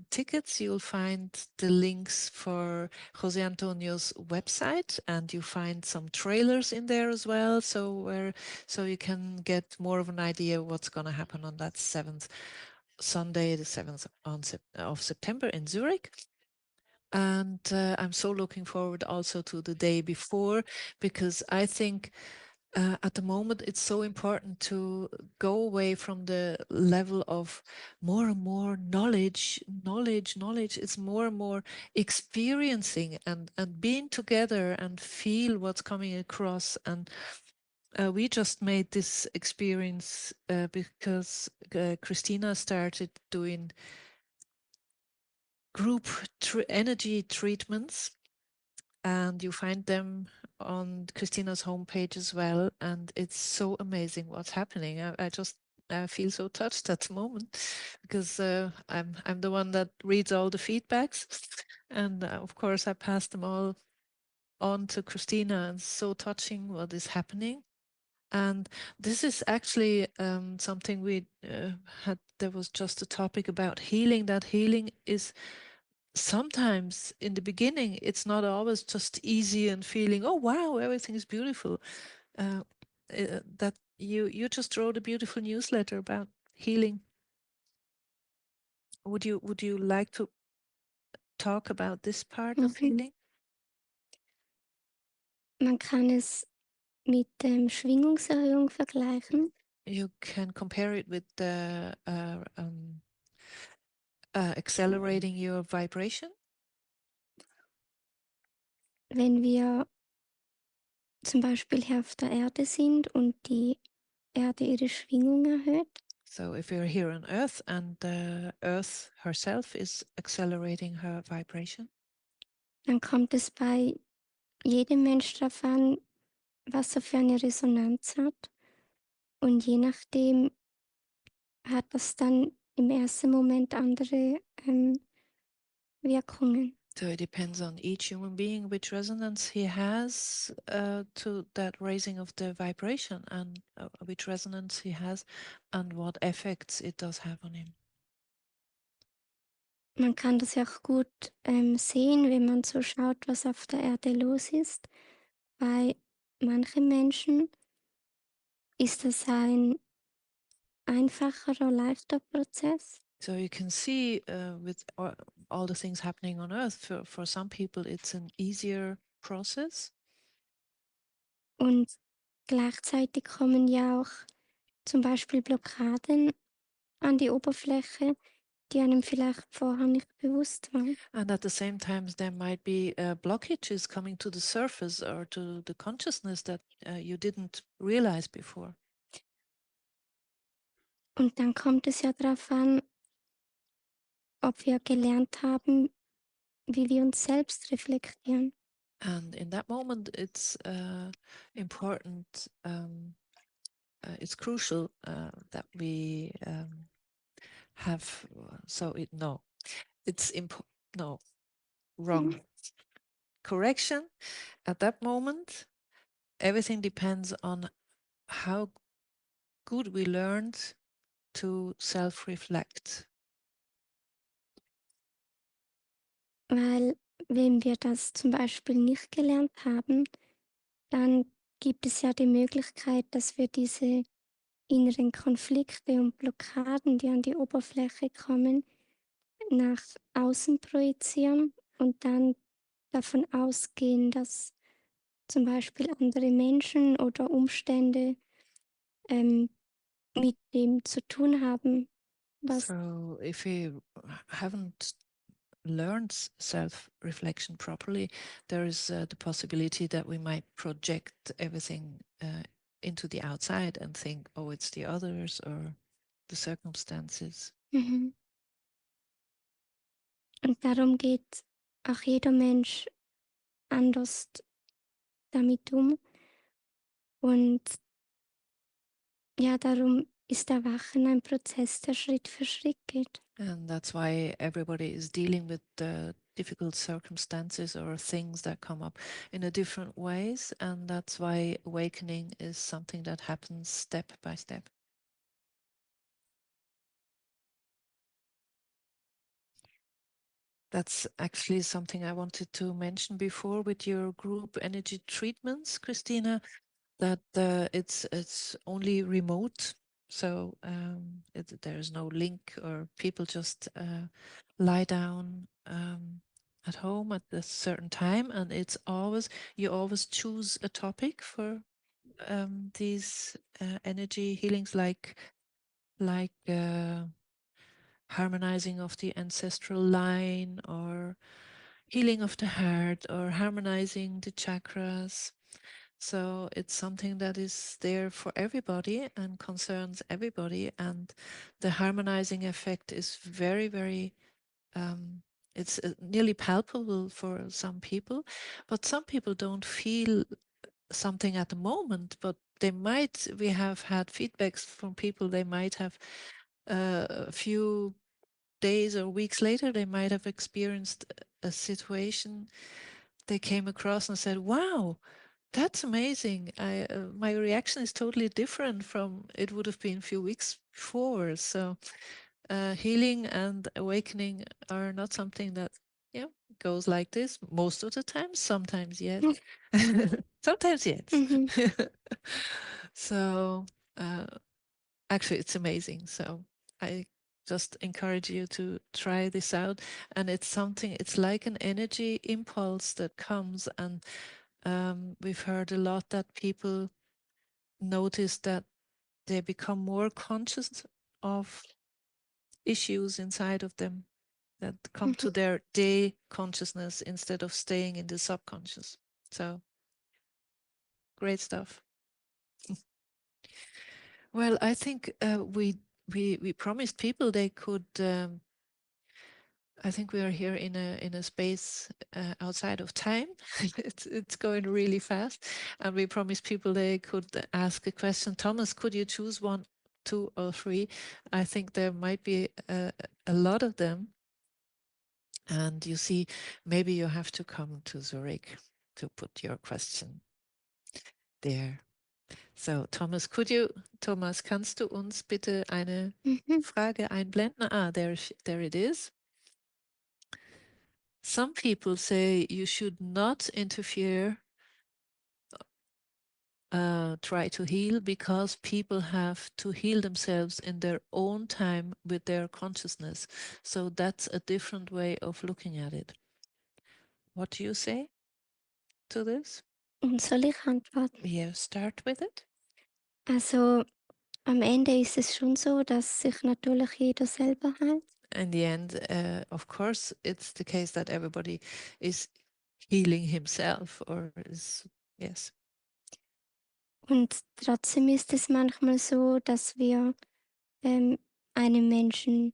tickets, you'll find the links for José Antonio's website, and you find some trailers in there as well, so you can get more of an idea of what's going to happen on that Sunday, the 7th of September in Zurich. And I'm so looking forward also to the day before, because I think at the moment it's so important to go away from the level of more and more knowledge. It's more and more experiencing and being together and feel what's coming across. And we just made this experience because Christina started doing group energy treatments, and you find them on Christina's homepage as well. And it's so amazing what's happening. I just feel so touched at the moment, because I'm the one that reads all the feedbacks, and of course I pass them all on to Christina. And so touching what is happening. And this is actually something we had. There was just a topic about healing. That healing is sometimes in the beginning, it's not always just easy and feeling, oh wow, everything is beautiful. That you just wrote a beautiful newsletter about healing. Would you like to talk about this part of healing? Man kann es mit Schwingungserhöhung vergleichen. You can compare it with the accelerating your vibration. Wenn wir zum Beispiel hier auf der Erde sind und die Erde ihre Schwingung erhöht, So if you're here on Earth and the Earth herself is accelerating her vibration, dann kommt es bei jedem Mensch darauf an, was er für eine Resonanz hat. Und je nachdem hat das dann im ersten Moment andere Wirkungen. so it depends on each human being which resonance he has to that raising of the vibration, and which resonance he has and what effects it does have on him. Man kann das ja auch gut sehen, wenn man so schaut, was auf der Erde los ist. Bei manchen Menschen ist das ein einfacher oder leichter Prozess. So you can see with all the things happening on Earth. For some people, it's an easier process. Und gleichzeitig kommen ja auch zum Beispiel Blockaden an die Oberfläche, die einem vielleicht vorher nicht bewusst waren. And at the same time, there might be blockages coming to the surface or to the consciousness that you didn't realize before. Und dann kommt es ja darauf an, ob wir gelernt haben, wie wir uns selbst reflektieren. And in that moment, it's important, it's crucial that we have, it's no, wrong. Correction. At that moment, everything depends on how good we learned to self-reflect. Weil wenn wir das zum Beispiel nicht gelernt haben, dann gibt es ja die Möglichkeit, dass wir diese inneren Konflikte und Blockaden, die an die Oberfläche kommen, nach außen projizieren und dann davon ausgehen, dass zum Beispiel andere Menschen oder Umstände mit dem zu tun haben, was So if we haven't learned self-reflection properly, there is the possibility that we might project everything into the outside and think, oh, it's the others or the circumstances. Und darum geht auch jeder Mensch anders damit um. Und ja, darum ist Erwachen ein Prozess, der Schritt für Schritt geht. And that's why everybody is dealing with the difficult circumstances or things that come up in a different ways. And that's why awakening is something that happens step by step. That's actually something I wanted to mention before with your group energy treatments, Christina, that it's only remote. So there's no link or people just lie down at home at a certain time. And it's you always choose a topic for these energy healings like harmonizing of the ancestral line or healing of the heart or harmonizing the chakras. So it's something that is there for everybody and concerns everybody. And the harmonizing effect is very, very, it's nearly palpable for some people, but some people don't feel something at the moment, but we have had feedbacks from people, they might have a few days or weeks later, they might have experienced a situation they came across and said, wow, that's amazing. My reaction is totally different from it would have been a few weeks before. So healing and awakening are not something that goes like this most of the time. Sometimes yes. Sometimes yes. So actually it's amazing. So I just encourage you to try this out. And it's like an energy impulse that comes, and we've heard a lot that people notice that they become more conscious of issues inside of them that come to their day consciousness instead of staying in the subconscious. So great stuff. Well, I think we promised people they could. I think we are here in a space outside of time. It's going really fast, and we promised people they could ask a question. Thomas, could you choose one, two, or three? I think there might be a lot of them, and you see, maybe you have to come to Zurich to put your question there. So, Thomas, kannst du uns bitte eine Frage einblenden? Ah, there it is. Some people say you should not interfere try to heal, because people have to heal themselves in their own time with their consciousness. So that's a different way of looking at it. What do you say to this? Soll ich antworten? Yeah, start with it. Also am Ende ist es schon so, dass sich natürlich jeder selber heilt. In the end, of course, it's the case that everybody is healing himself, or is, yes. Und trotzdem ist es manchmal so, dass wir einem Menschen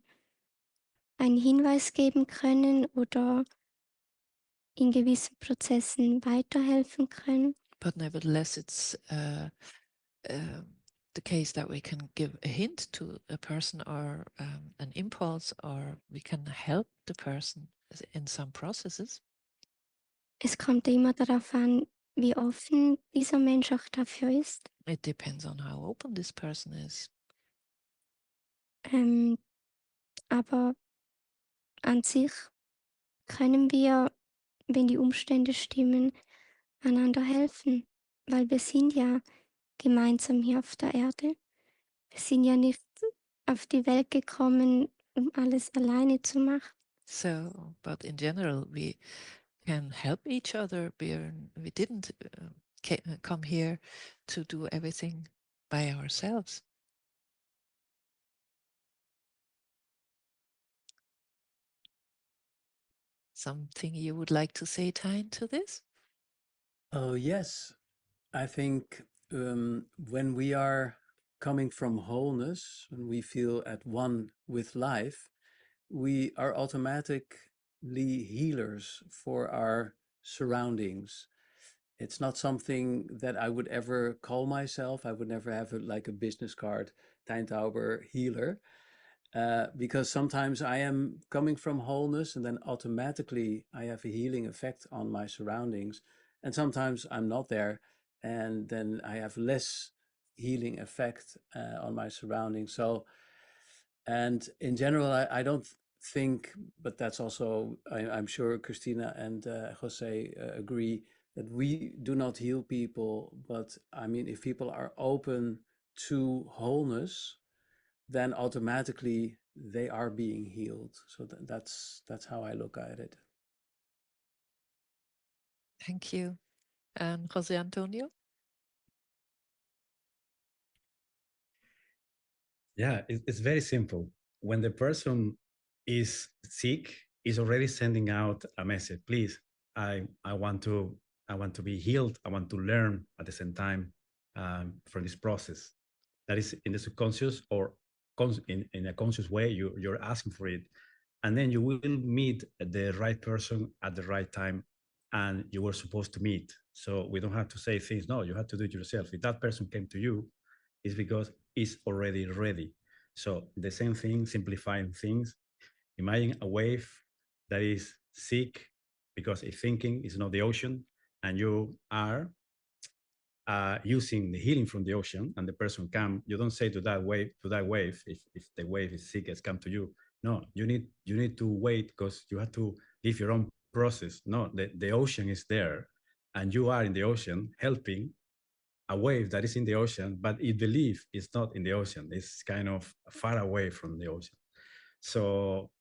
einen Hinweis geben können oder in gewissen Prozessen weiterhelfen können. But nevertheless, it's the case that we can give a hint to a person, or an impulse, or we can help the person in some processes. Es kommt immer darauf an, wie offen dieser Mensch auch dafür ist. It depends on how open this person is. Aber an sich können wir, wenn die Umstände stimmen, einander helfen, weil wir sind ja gemeinsam hier auf der Erde. Wir sind ja nicht auf die Welt gekommen, um alles alleine zu machen. So, but in general, we can help each other. We didn't come here to do everything by ourselves. Something you would like to say, Tijn, to this? Oh, yes. I think when we are coming from wholeness, when we feel at one with life, we are automatically healers for our surroundings. It's not something that I would ever call myself. I would never have like a business card, Tijn Touber healer. Because sometimes I am coming from wholeness, and then automatically I have a healing effect on my surroundings. And sometimes I'm not there, and then I have less healing effect on my surroundings. So, and in general, I don't think, but that's also, I'm sure Christina and José agree, that we do not heal people. But I mean, if people are open to wholeness, then automatically they are being healed. So that's how I look at it. Thank you. And José Antonio? Yeah, it's very simple. When the person is sick, is already sending out a message. Please, I want to be healed. I want to learn at the same time from this process. That is in the subconscious, or in a conscious way. You're asking for it, and then you will meet the right person at the right time, and you were supposed to meet. So we don't have to say things. No, you have to do it yourself. If that person came to you, it's because it's already ready. So the same thing, simplifying things. Imagine a wave that is sick because it's thinking it's not the ocean, and you are using the healing from the ocean, and the person come. You don't say to that wave, if the wave is sick, it's come to you. No, you need to wait, because you have to live your own process. No, the ocean is there, and you are in the ocean helping a wave that is in the ocean, but it believes it's not in the ocean. It's kind of far away from the ocean. So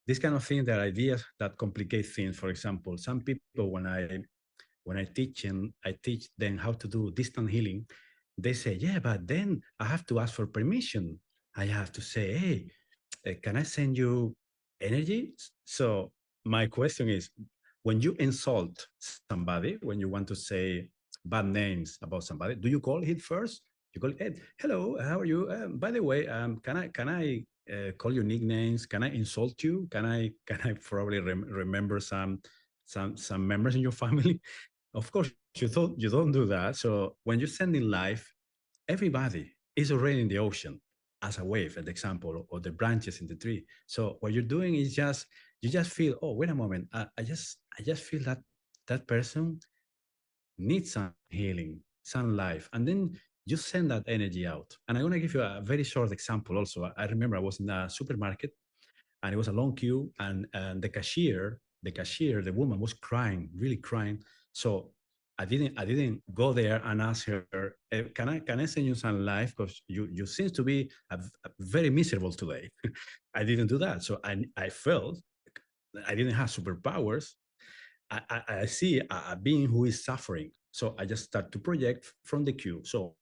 this kind of thing, that ideas that complicate things. For example, some people, when I teach them how to do distant healing, they say, yeah, but then I have to ask for permission. I have to say, hey, can I send you energy? So my question is, when you insult somebody, when you want to say bad names about somebody, do you call it first? You call it, hello, how are you? By the way, can I call you nicknames? Can I insult you? Can I probably remember some members in your family? Of course, you don't do that. So when you send in life, everybody is already in the ocean as a wave, an example, or the branches in the tree. So what you're doing is you just feel, oh, wait a moment, I just feel that that person needs some healing, some life, and then you send that energy out. And I'm gonna give you a very short example. Also, I remember I was in a supermarket, and it was a long queue, and the cashier, the woman was crying, really crying. So I didn't go there and ask her, can I send you some life because you seem to be very miserable today. I didn't do that. So I felt I didn't have superpowers. I see a being who is suffering. So I just start to project from the queue. So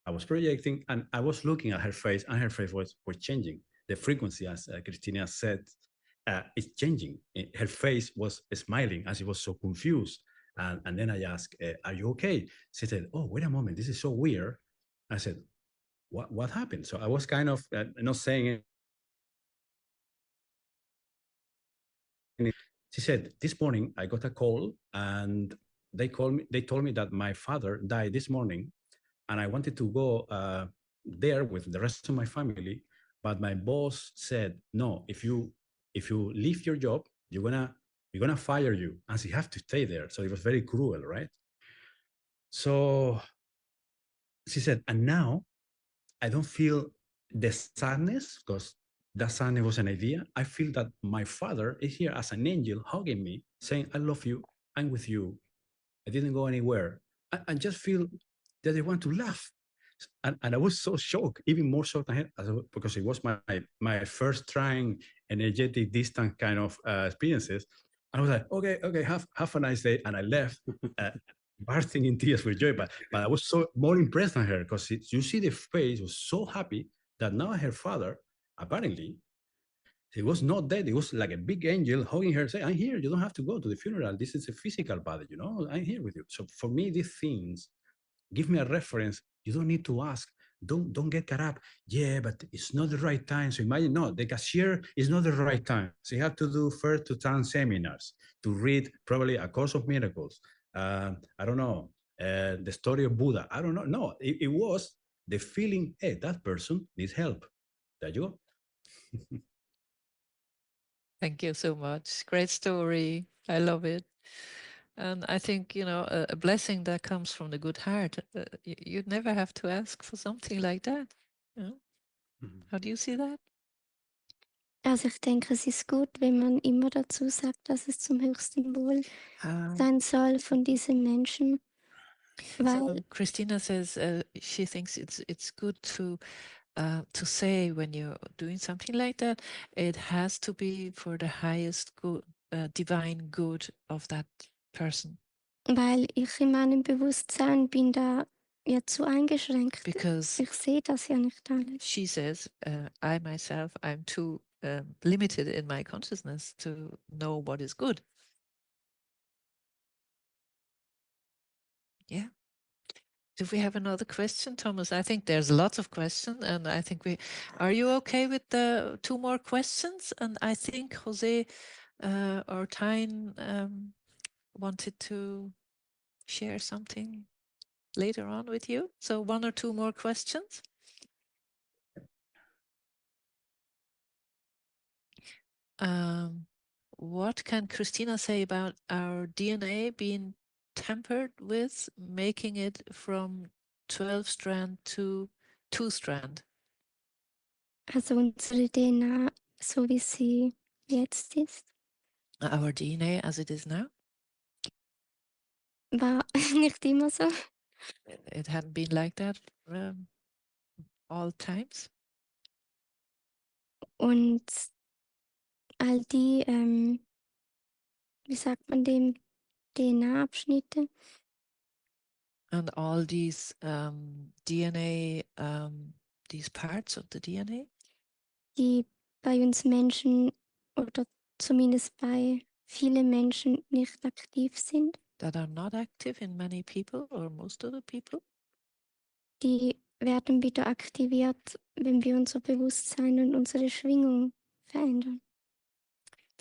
I was projecting and I was looking at her face, and her face was changing. The frequency, as Christina said, is changing. Her face was smiling as she was so confused. And then I asked, are you okay? She said, oh, wait a moment, this is so weird. I said, what happened? So I was kind of not saying anything. She said, this morning I got a call and they told me that my father died this morning, and I wanted to go there with the rest of my family, but my boss said, no, if you leave your job, you're gonna fire you, and so you have to stay there. So it was very cruel, right? So she said, and now I don't feel the sadness because that sadness was an idea. I feel that my father is here as an angel hugging me, saying, I love you, I'm with you, I didn't go anywhere. I just feel that I want to laugh. And I was so shocked, even more shocked than her, because it was my first trying energetic, distant kind of experiences. And I was like, okay, have a nice day. And I left, bursting in tears with joy. But I was so more impressed than her because you see the face was so happy that now her father, apparently, he was not dead. It was like a big angel hugging her, saying, I'm here. You don't have to go to the funeral. This is a physical body, I'm here with you. So for me, these things give me a reference. You don't need to ask. Don't get caught up. Yeah, but it's not the right time. So imagine, no, the cashier is not the right time. So you have to do first to turn seminars, to read probably A Course of Miracles. I don't know, the story of Buddha. I don't know. No, it was the feeling, hey, that person needs help. There you go. Thank you so much. Great story. I love it. And I think, a blessing that comes from the good heart, you'd never have to ask for something like that. How do you see that? Also ich denke, es ist gut, wenn man immer dazu sagt, dass es zum höchsten Wohl sein soll von diesem Menschen. Weil, Christina says she thinks it's good to say when you're doing something like that, it has to be for the highest good, divine good of that person. weil ich in meinem Bewusstsein bin da ja zu eingeschränkt. Because Ich sehe das ja nicht alles. she says, I myself, I'm too limited in my consciousness to know what is good. Yeah. Do we have another question, Thomas? I think there's lots of questions, and I think are you okay with the 2 more questions? And I think José or Tijn wanted to share something later on with you. So 1 or 2 more questions. What can Christina say about our DNA being tampered with, making it from 12-strand to 2-strand? Also unsere DNA, so wie sie jetzt ist, Our DNA as it is now? war nicht immer so. It hadn't been like that all times. Und all die, wie sagt man dem, DNA-Abschnitte, And all these DNA, these parts of the DNA, die bei uns Menschen oder zumindest bei vielen Menschen nicht aktiv sind, that are not active in many people or most of the people, die werden wieder aktiviert, wenn wir unser Bewusstsein und unsere Schwingung verändern.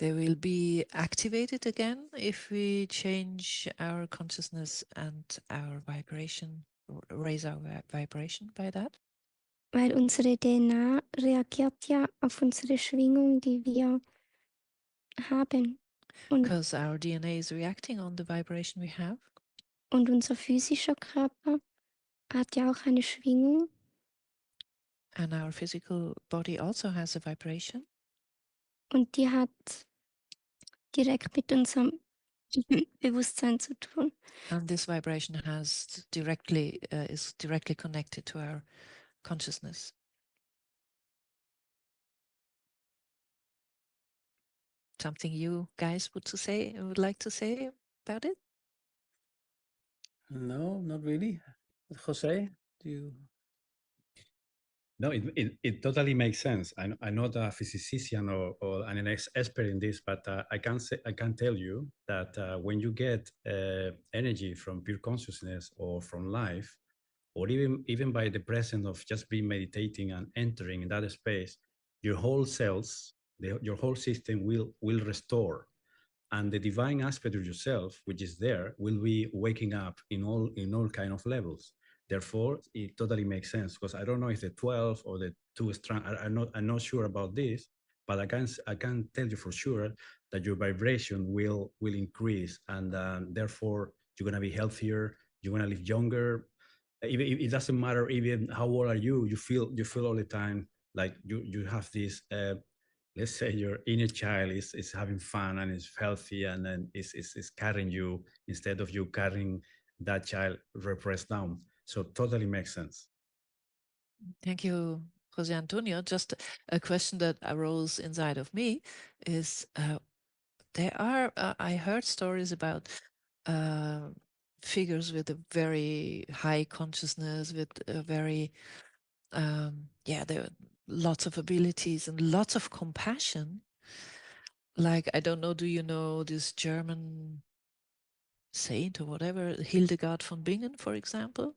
they will be activated again if we change our consciousness and our vibration, raise our vibration by that. Weil unsere DNA reagiert ja auf unsere Schwingung, die wir haben. Because our DNA is reacting on the vibration we have. Und unser physischer Körper hat ja auch eine Schwingung. And our physical body also has a vibration. Und die hat direkt mit unserem Bewusstsein zu tun. And this vibration has directly is directly connected to our consciousness. Something you guys would like to say about it? No, not really. José, do you? No, it totally makes sense. I'm not a physician or an expert in this, but I can tell you that when you get energy from pure consciousness or from life, or even by the presence of just being meditating and entering in that space, your whole cells, your whole system will restore, and the divine aspect of yourself, which is there, will be waking up in all kind of levels. Therefore, it totally makes sense, because I don't know if the 12 or the 2 strand, I'm not sure about this, but I can tell you for sure that your vibration will increase, and therefore you're gonna be healthier, you're gonna live younger. Even it doesn't matter even how old are you. You feel all the time like you have this. Let's say your inner child is having fun and is healthy, and then is carrying you instead of you carrying that child repressed down. So totally makes sense. Thank you, Jose Antonio. Just a question that arose inside of me is there are, I heard stories about figures with a very high consciousness, with a very, there are lots of abilities and lots of compassion. Like, I don't know, do you know this German saint or whatever, Hildegard von Bingen, for example?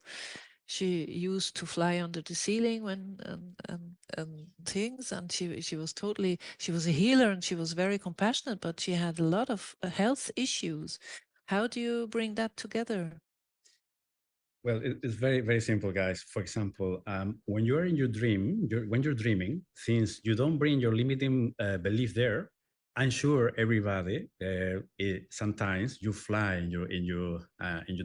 She used to fly under the ceiling when and things, and she was a healer, and she was very compassionate, but she had a lot of health issues. How do you bring that together? Well, it's very, very simple, guys. For example, when you're in your dream, when you're dreaming, since you don't bring your limiting belief there, I'm sure everybody sometimes you fly in your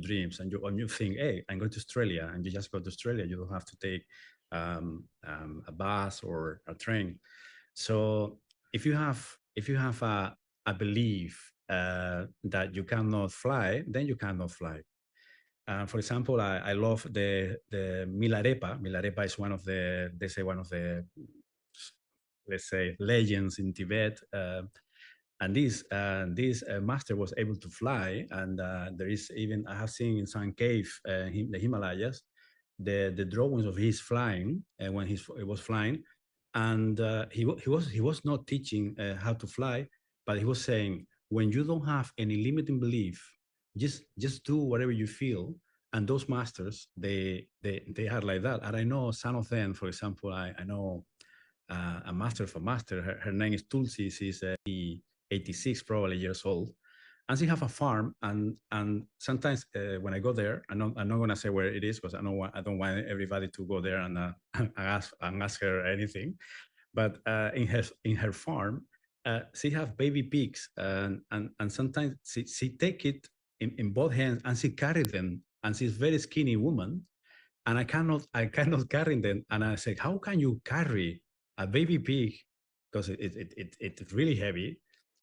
dreams, and you think, hey, I'm going to Australia, and you just go to Australia. You don't have to take a bus or a train. So if you have a belief that you cannot fly, then you cannot fly. For example, I love the Milarepa. Milarepa is one of the, let's say, legends in Tibet. And this master was able to fly. And there is even, I have seen in some cave in the Himalayas, the drawings of his flying when he was flying. And he was not teaching how to fly, but he was saying, when you don't have any limiting belief, just do whatever you feel. And those masters, they are like that. And I know some of them. For example, I know a master of a master. Her name is Tulsi. She's 86 probably years old, and she have a farm. And sometimes when I go there, I'm not gonna say where it is, because I don't want everybody to go there and ask her anything. But in her farm, she have baby pigs, and sometimes she take it in both hands, and she carry them, and she's very skinny woman, and I cannot carry them. And I said, how can you carry a baby pig, because it's really heavy,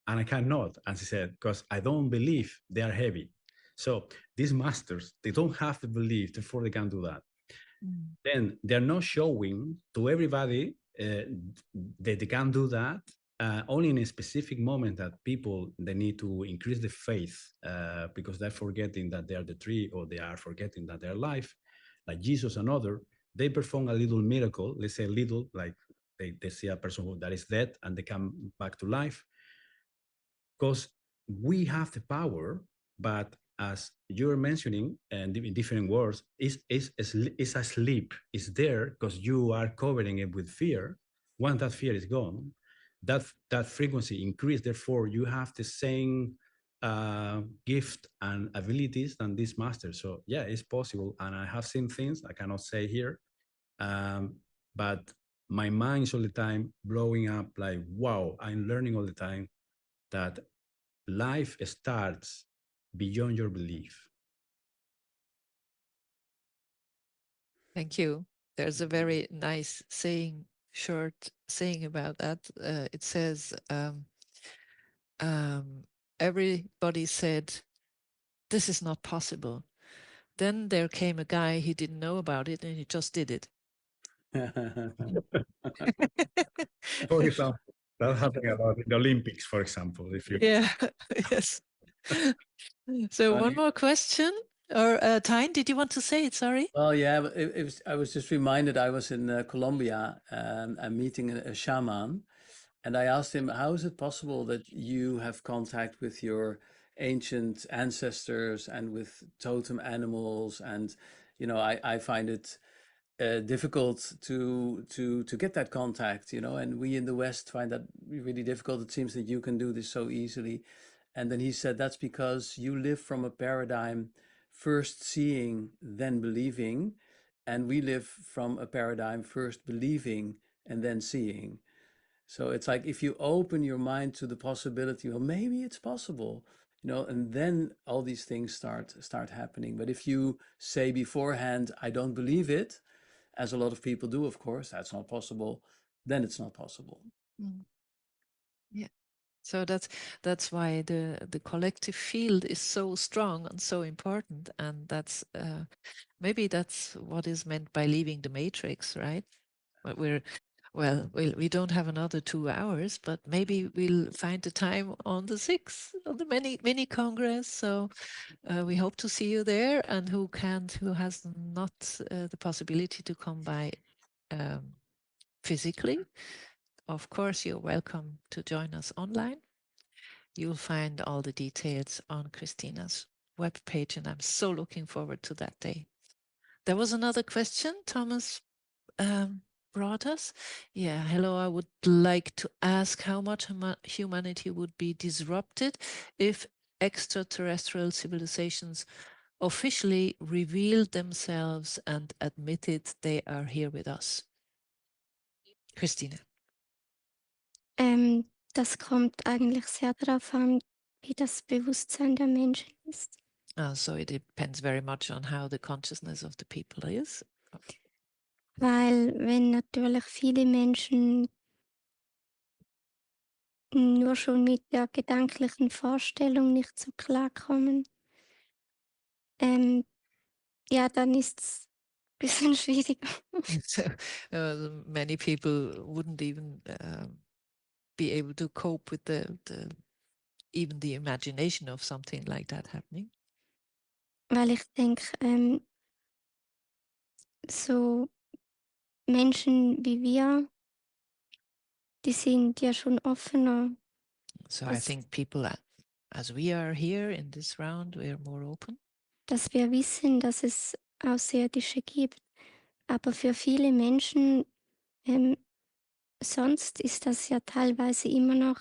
and I cannot. And she said, because I don't believe they are heavy. So these masters, they don't have the belief, therefore they can do that. Then they're not showing to everybody that they can do that, only in a specific moment that people, they need to increase the faith, because they're forgetting that they are the tree, or they are forgetting that they're life, like Jesus and other. They perform a little miracle, let's say a little, like they see a person that is dead and they come back to life, because we have the power. But as you're mentioning, and in different words, is asleep. It's there because you are covering it with fear. Once that fear is gone, that frequency increase. Therefore, you have the same gift and abilities than this master. So yeah, it's possible. And I have seen things I cannot say here, but my mind is all the time blowing up. Like, wow, I'm learning all the time that life starts beyond your belief. Thank you. There's a very nice short saying about that. It says, everybody said, this is not possible. Then there came a guy, he didn't know about it, and he just did it. For example, that happened a lot in the Olympics, for example. If you Yeah, yes. So one more question, or Tijn, did you want to say it? Sorry. Well, yeah, but I was just reminded I was in Colombia and meeting a shaman, and I asked him, how is it possible that you have contact with your ancient ancestors and with totem animals? And, I find it difficult to get that contact, and we in the West find that really difficult. It seems that you can do this so easily. And then he said, that's because you live from a paradigm first seeing, then believing. And we live from a paradigm first believing and then seeing. So it's like if you open your mind to the possibility, well, maybe it's possible, and then all these things start happening. But if you say beforehand, I don't believe it, as a lot of people do, of course, that's not possible, then it's not possible. Mm. Yeah. So that's why the collective field is so strong and so important, and that's maybe that's what is meant by leaving the matrix, right? But we don't have another 2 hours, but maybe we'll find the time on the 6th of the mini congress. So we hope to see you there, and who has not the possibility to come by physically, of course, you're welcome to join us online. You'll find all the details on Christina's webpage, and I'm so looking forward to that day. There was another question Thomas brought us. Yeah, hello. I would like to ask how much humanity would be disrupted if extraterrestrial civilizations officially revealed themselves and admitted they are here with us. Christina. Das kommt eigentlich sehr darauf an, wie das Bewusstsein der Menschen ist. So it depends very much on how the consciousness of the people is. Weil wenn natürlich viele Menschen nur schon mit der gedanklichen Vorstellung nicht so klarkommen, ja, dann ist es ein bisschen schwieriger. So, many people wouldn't even be able to cope with even the imagination of something like that happening. Weil ich denke, so Menschen wie wir, die sind ja schon offener. So I think people, as we are here in this round, we are more open. Dass wir wissen, dass es Außerirdische gibt. Aber für viele Menschen sonst ist das ja teilweise immer noch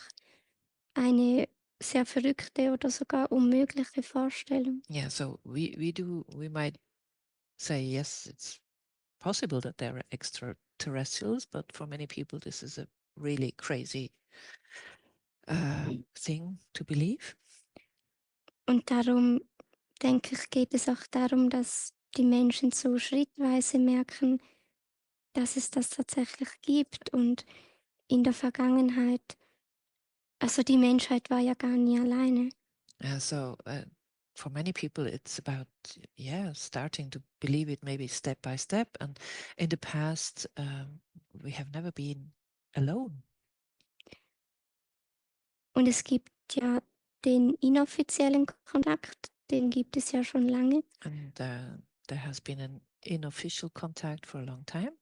eine sehr verrückte oder sogar unmögliche Vorstellung. Yeah, so we might say, yes, it's possible that there are extraterrestrials, but for many people, this is a really crazy thing to believe. Und darum denke ich, geht es auch darum, dass die Menschen so schrittweise merken, dass es das tatsächlich gibt. Und in der Vergangenheit, also die Menschheit war ja gar nie alleine. So for many people, it's about, starting to believe it maybe step by step. And in the past, we have never been alone. Und es gibt ja den inoffiziellen Kontakt, den gibt es ja schon lange. And there has been an unofficial contact for a long time.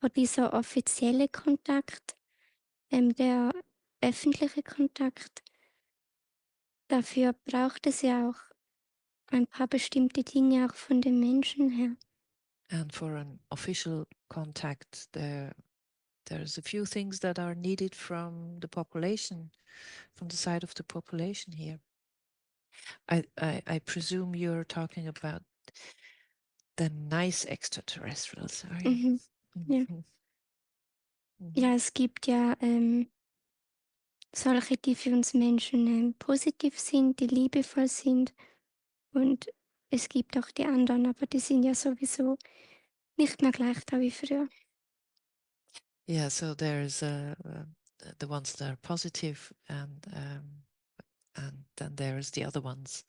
Aber dieser offizielle Kontakt, der öffentliche Kontakt, dafür braucht es ja auch ein paar bestimmte Dinge auch von den Menschen her. And for an official contact, there's a few things that are needed from the population, from the side of the population here. I presume you're talking about the nice extraterrestrials, are you? Ja. Ja, es gibt ja solche, die für uns Menschen positiv sind, die liebevoll sind. Und es gibt auch die anderen, aber die sind ja sowieso nicht mehr gleich da wie früher. Yeah, so there's the ones that are positive and And then there's the other ones.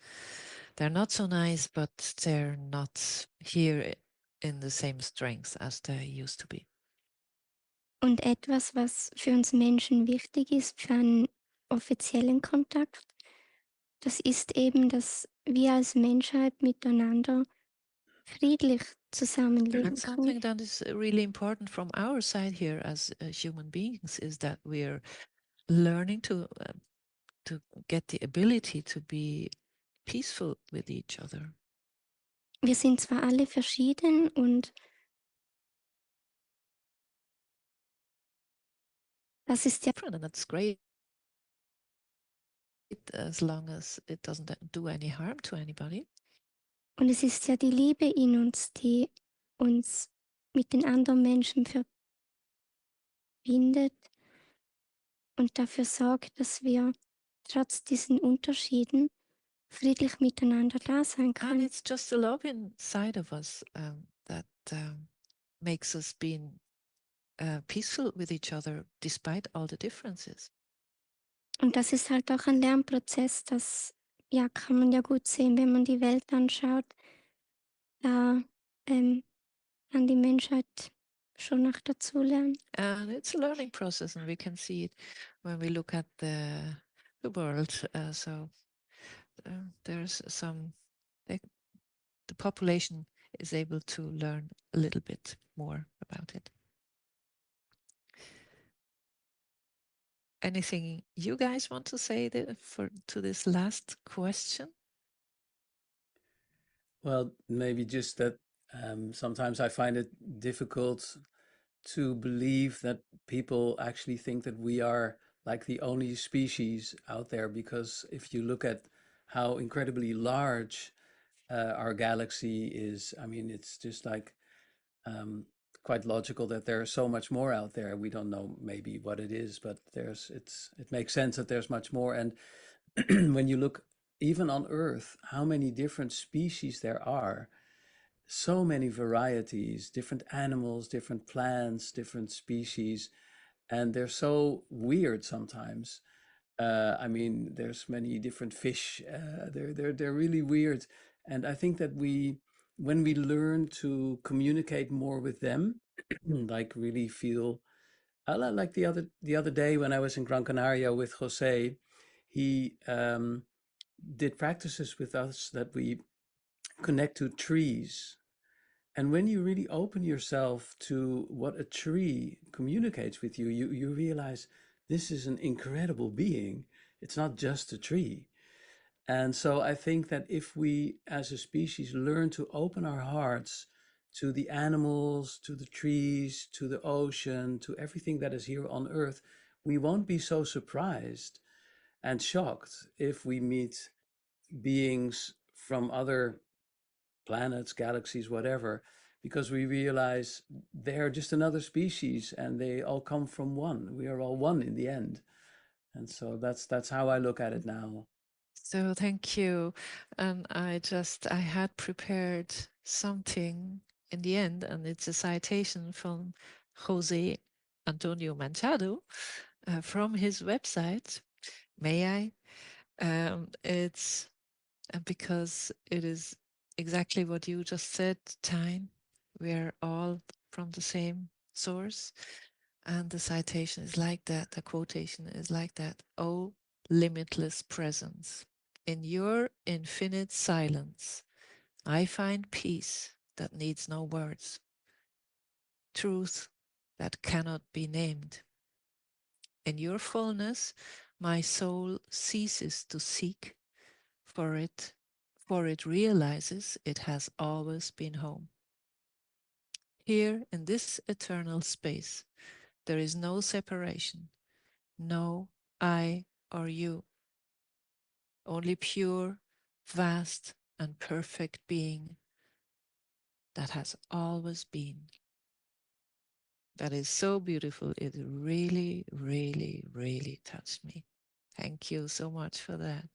They're not so nice, but they're not here in the same strength as they used to be. Und etwas, was für uns Menschen wichtig ist, für einen offiziellen Kontakt, das ist eben, dass wir als Menschheit miteinander friedlich zusammenleben And können. something that is really important from our side here as human beings is that we're learning to get the ability to be peaceful with each other. Wir sind zwar alle verschieden und das ist ja Different, and that's great as long as it doesn't do any harm to anybody. und es ist ja die Liebe in uns, die uns mit den anderen Menschen verbindet und dafür sorgt, dass wir trotz diesen Unterschieden friedlich miteinander da sein And können. it's just the love inside of us that makes us being peaceful with each other despite all the differences. Und das ist halt auch ein Lernprozess, das ja, kann man ja gut sehen, wenn man die Welt anschaut. Da kann die Menschheit schon noch dazulernen. And it's a learning process, and we can see it when we look at the world. There's some, the population is able to learn a little bit more about it. Anything you guys want to say to this last question? Well, maybe just that sometimes I find it difficult to believe that people actually think that we are like the only species out there, because if you look at how incredibly large our galaxy is, I mean, it's just like quite logical that there is so much more out there. We don't know maybe what it is, but it makes sense that there's much more. And when you look even on Earth, how many different species there are, so many varieties, different animals, different plants, different species, and they're so weird sometimes. I mean, there's many different fish. They're really weird, and I think that when we learn to communicate more with them, like really feel, like the other day when I was in Gran Canaria with José, he did practices with us that we connect to trees. And when you really open yourself to what a tree communicates with you, you realize this is an incredible being. It's not just a tree. And so I think that if we as a species learn to open our hearts to the animals, to the trees, to the ocean, to everything that is here on Earth, we won't be so surprised and shocked if we meet beings from other planets, galaxies, whatever, because we realize they're just another species and they all come from one. We are all one in the end. And so that's how I look at it now. So thank you. And I had prepared something in the end, and it's a citation from José Antonio Manchado from his website. May I? It's because it is exactly what you just said, Tijn. We're all from the same source. And the citation is like that, the quotation is like that. Oh, limitless presence. In your infinite silence, I find peace that needs no words, truth that cannot be named. In your fullness, my soul ceases to seek, for it realizes it has always been home. Here in this eternal space, there is no separation, no I or you, only pure, vast, and perfect being that has always been. That is so beautiful. It really, really, really touched me. Thank you so much for that.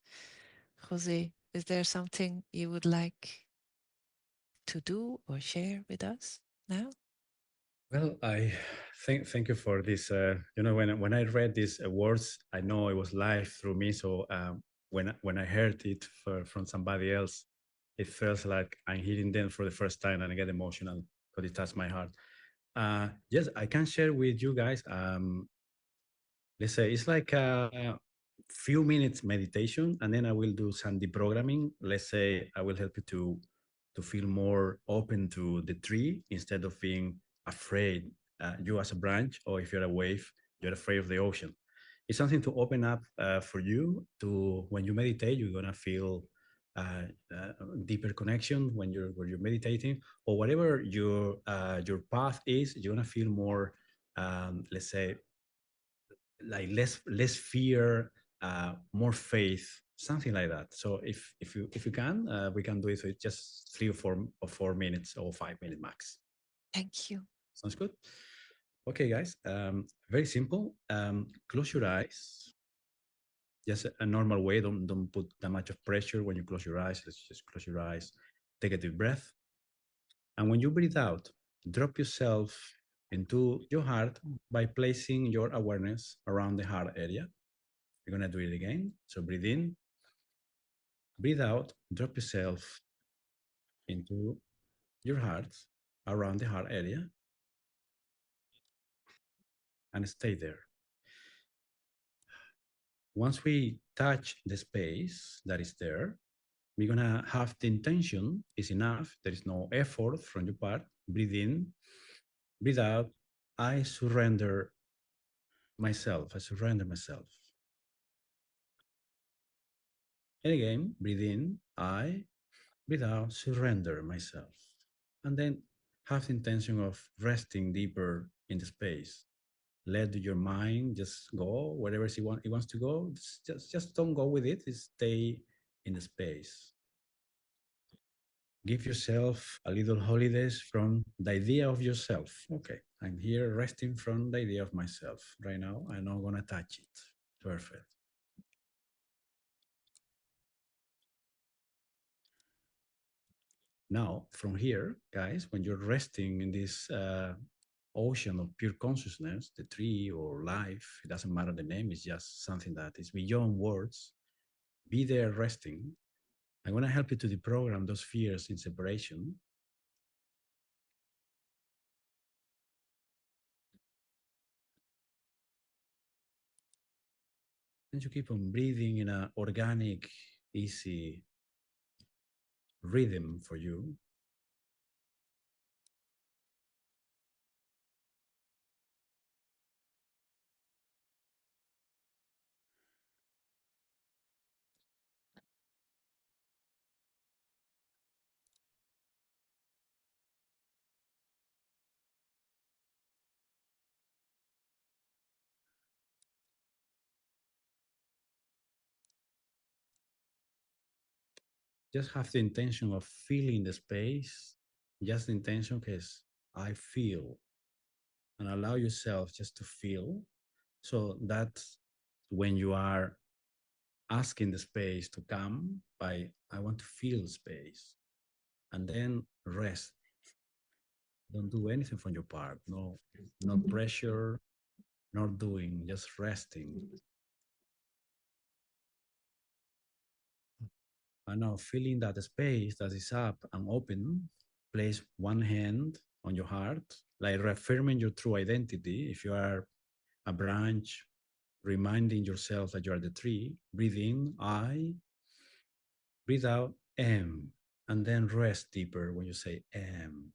José, is there something you would like to do or share with us now? Well, I thank you for this. When I read these words, I know it was live through me. So when I heard it from somebody else, it feels like I'm hearing them for the first time, and I get emotional because it touched my heart. Yes, I can share with you guys. Let's say it's like a few minutes meditation, and then I will do some deprogramming. Let's say I will help you to feel more open to the tree instead of being afraid. You as a branch, or if you're a wave, you're afraid of the ocean. It's something to open up for you to when you meditate. You're gonna feel deeper connection when you're meditating, or whatever your path is. You're gonna feel more, let's say, like less fear, more faith, something like that. So if you can, we can do it with just 3 or 4 minutes or 5 minute max. Thank you. Sounds good. Okay, guys. Very simple. Close your eyes. Just a normal way. Don't put that much of pressure when you close your eyes. Let's just close your eyes. Take a deep breath. And when you breathe out, drop yourself into your heart by placing your awareness around the heart area. We're gonna do it again. So breathe in, breathe out, drop yourself into your heart, around the heart area, and stay there. Once we touch the space that is there, we're gonna have the intention is enough. There is no effort from your part. Breathe in, breathe out. I surrender myself. I surrender myself. And again, breathe in, I, breathe out, surrender myself. And then have the intention of resting deeper in the space. Let your mind just go wherever it wants to go. Just don't go with it. Just stay in the space. Give yourself a little holidays from the idea of yourself. Okay, I'm here resting from the idea of myself. Right now, I'm not gonna touch it. Perfect. Now, from here, guys, when you're resting in this ocean of pure consciousness, the tree or life, it doesn't matter the name, it's just something that is beyond words. Be there resting. I'm going to help you to deprogram those fears in separation. And you keep on breathing in an organic, easy rhythm for you. Just have the intention of feeling the space. Just the intention is I feel, and allow yourself just to feel. So that's when you are asking the space to come by I want to feel space, and then rest. Don't do anything from your part. No pressure, not doing, just resting. And now feeling that space that is up and open, place one hand on your heart, like reaffirming your true identity. If you are a branch, reminding yourself that you are the tree. Breathe in, I. Breathe out, M. And then rest deeper when you say M.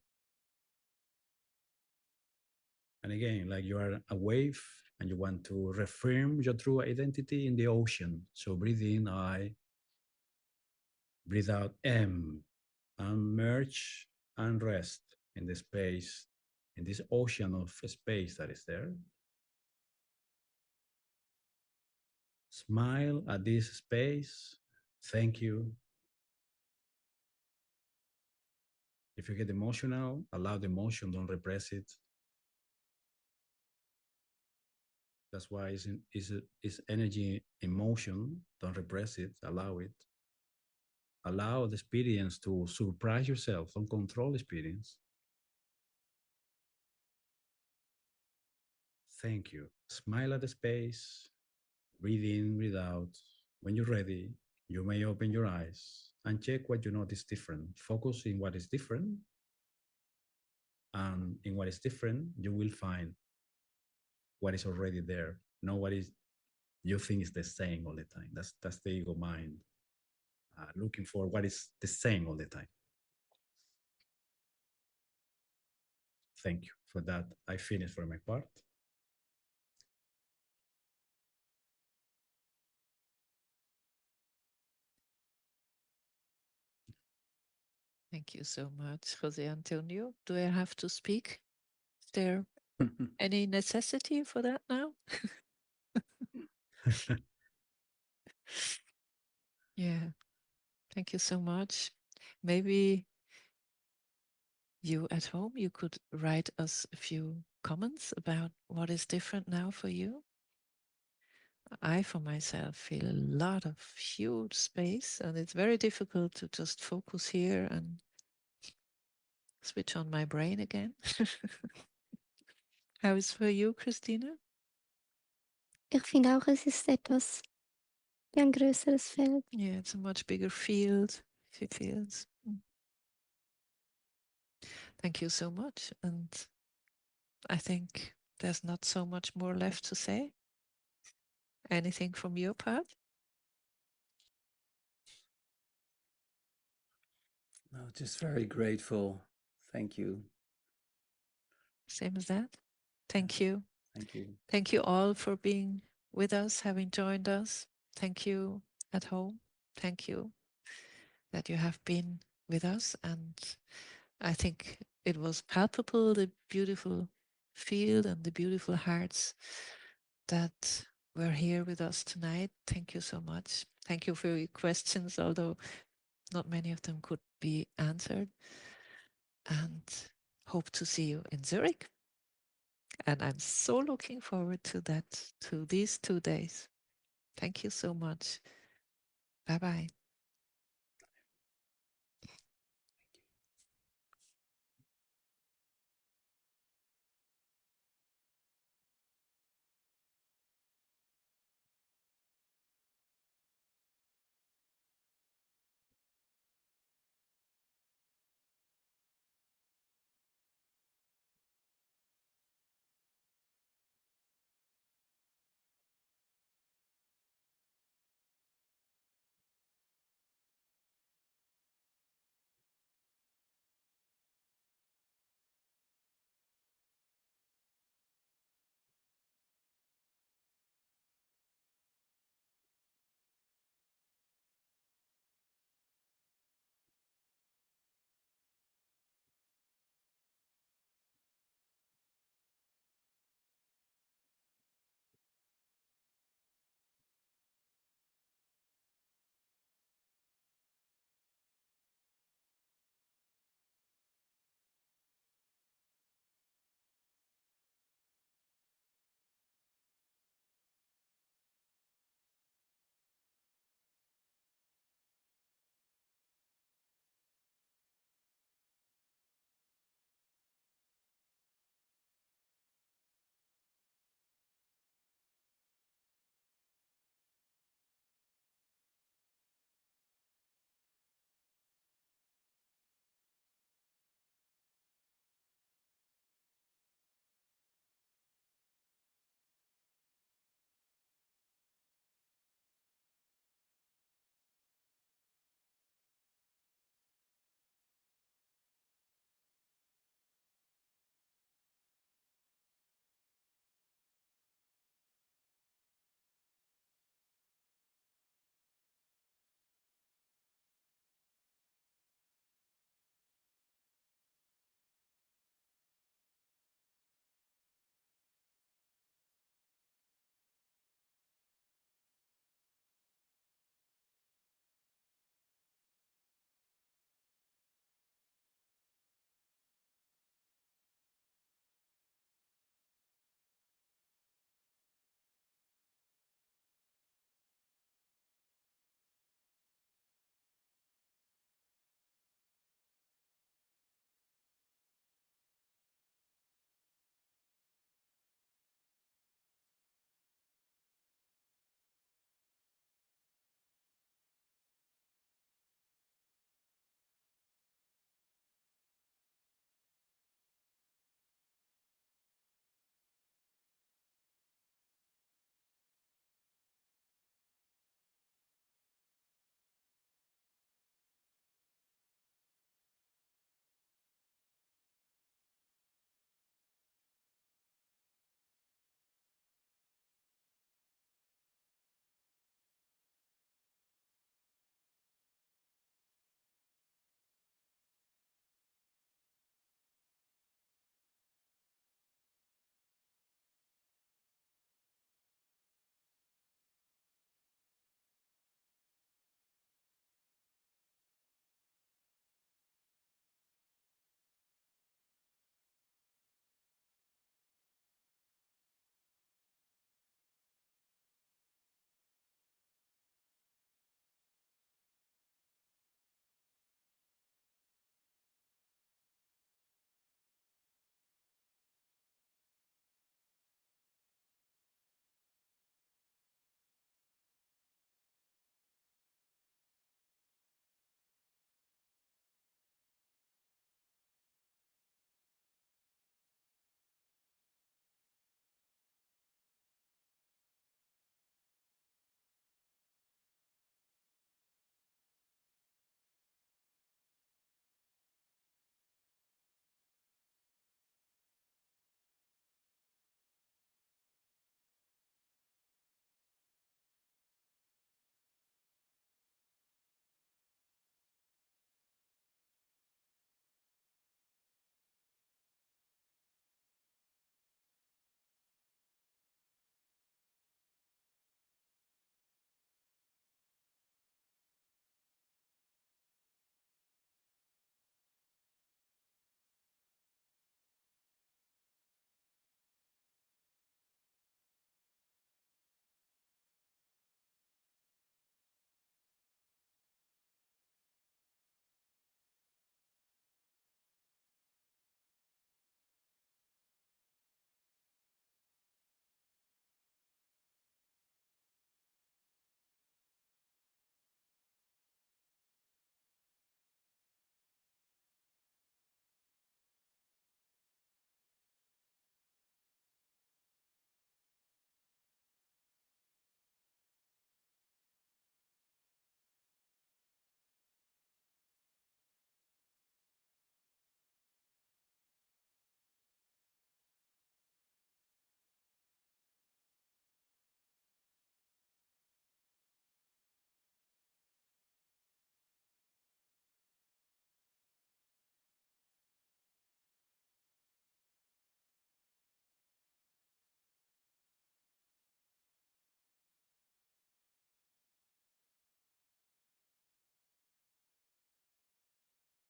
And again, like you are a wave and you want to reaffirm your true identity in the ocean. So breathe in, I. Breathe out, M. And merge and rest in the space, in this ocean of space that is there. Smile at this space. Thank you. If you get emotional, allow the emotion, don't repress it. That's why it's energy, emotion. Don't repress it, allow it. Allow the experience to surprise yourself. Don't control the experience. Thank you. Smile at the space. Breathe in, breathe out. When you're ready, You may open your eyes and check what you notice different. Focus in what is different. And in what is different, you will find what is already there. Not what is you think is the same all the time. That's the ego mind looking for what is the same all the time. Thank you for that. I finished for my part. Thank you so much, José Antonio. Do I have to speak? Is there any necessity for that now? Yeah, thank you so much. Maybe you at home, you could write us a few comments about what is different now for you. I, for myself, feel a lot of huge space, and it's very difficult to just focus here and switch on my brain again. How is for you, Christina? Ich finde auch, es ist etwas wie ein größeres Feld. Yeah, it's a much bigger field. She feels. Thank you so much. And I think there's not so much more left to say. Anything from your part? No, just very grateful. Thank you. Same as that. Thank you. Thank you. Thank you all for being with us, having joined us. Thank you at home. Thank you that you have been with us. And I think it was palpable, the beautiful field and the beautiful hearts that were here with us tonight. Thank you so much. Thank you for your questions, although not many of them could be answered. And hope to see you in Zurich. And I'm so looking forward to that, to these 2 days. Thank you so much. Bye bye.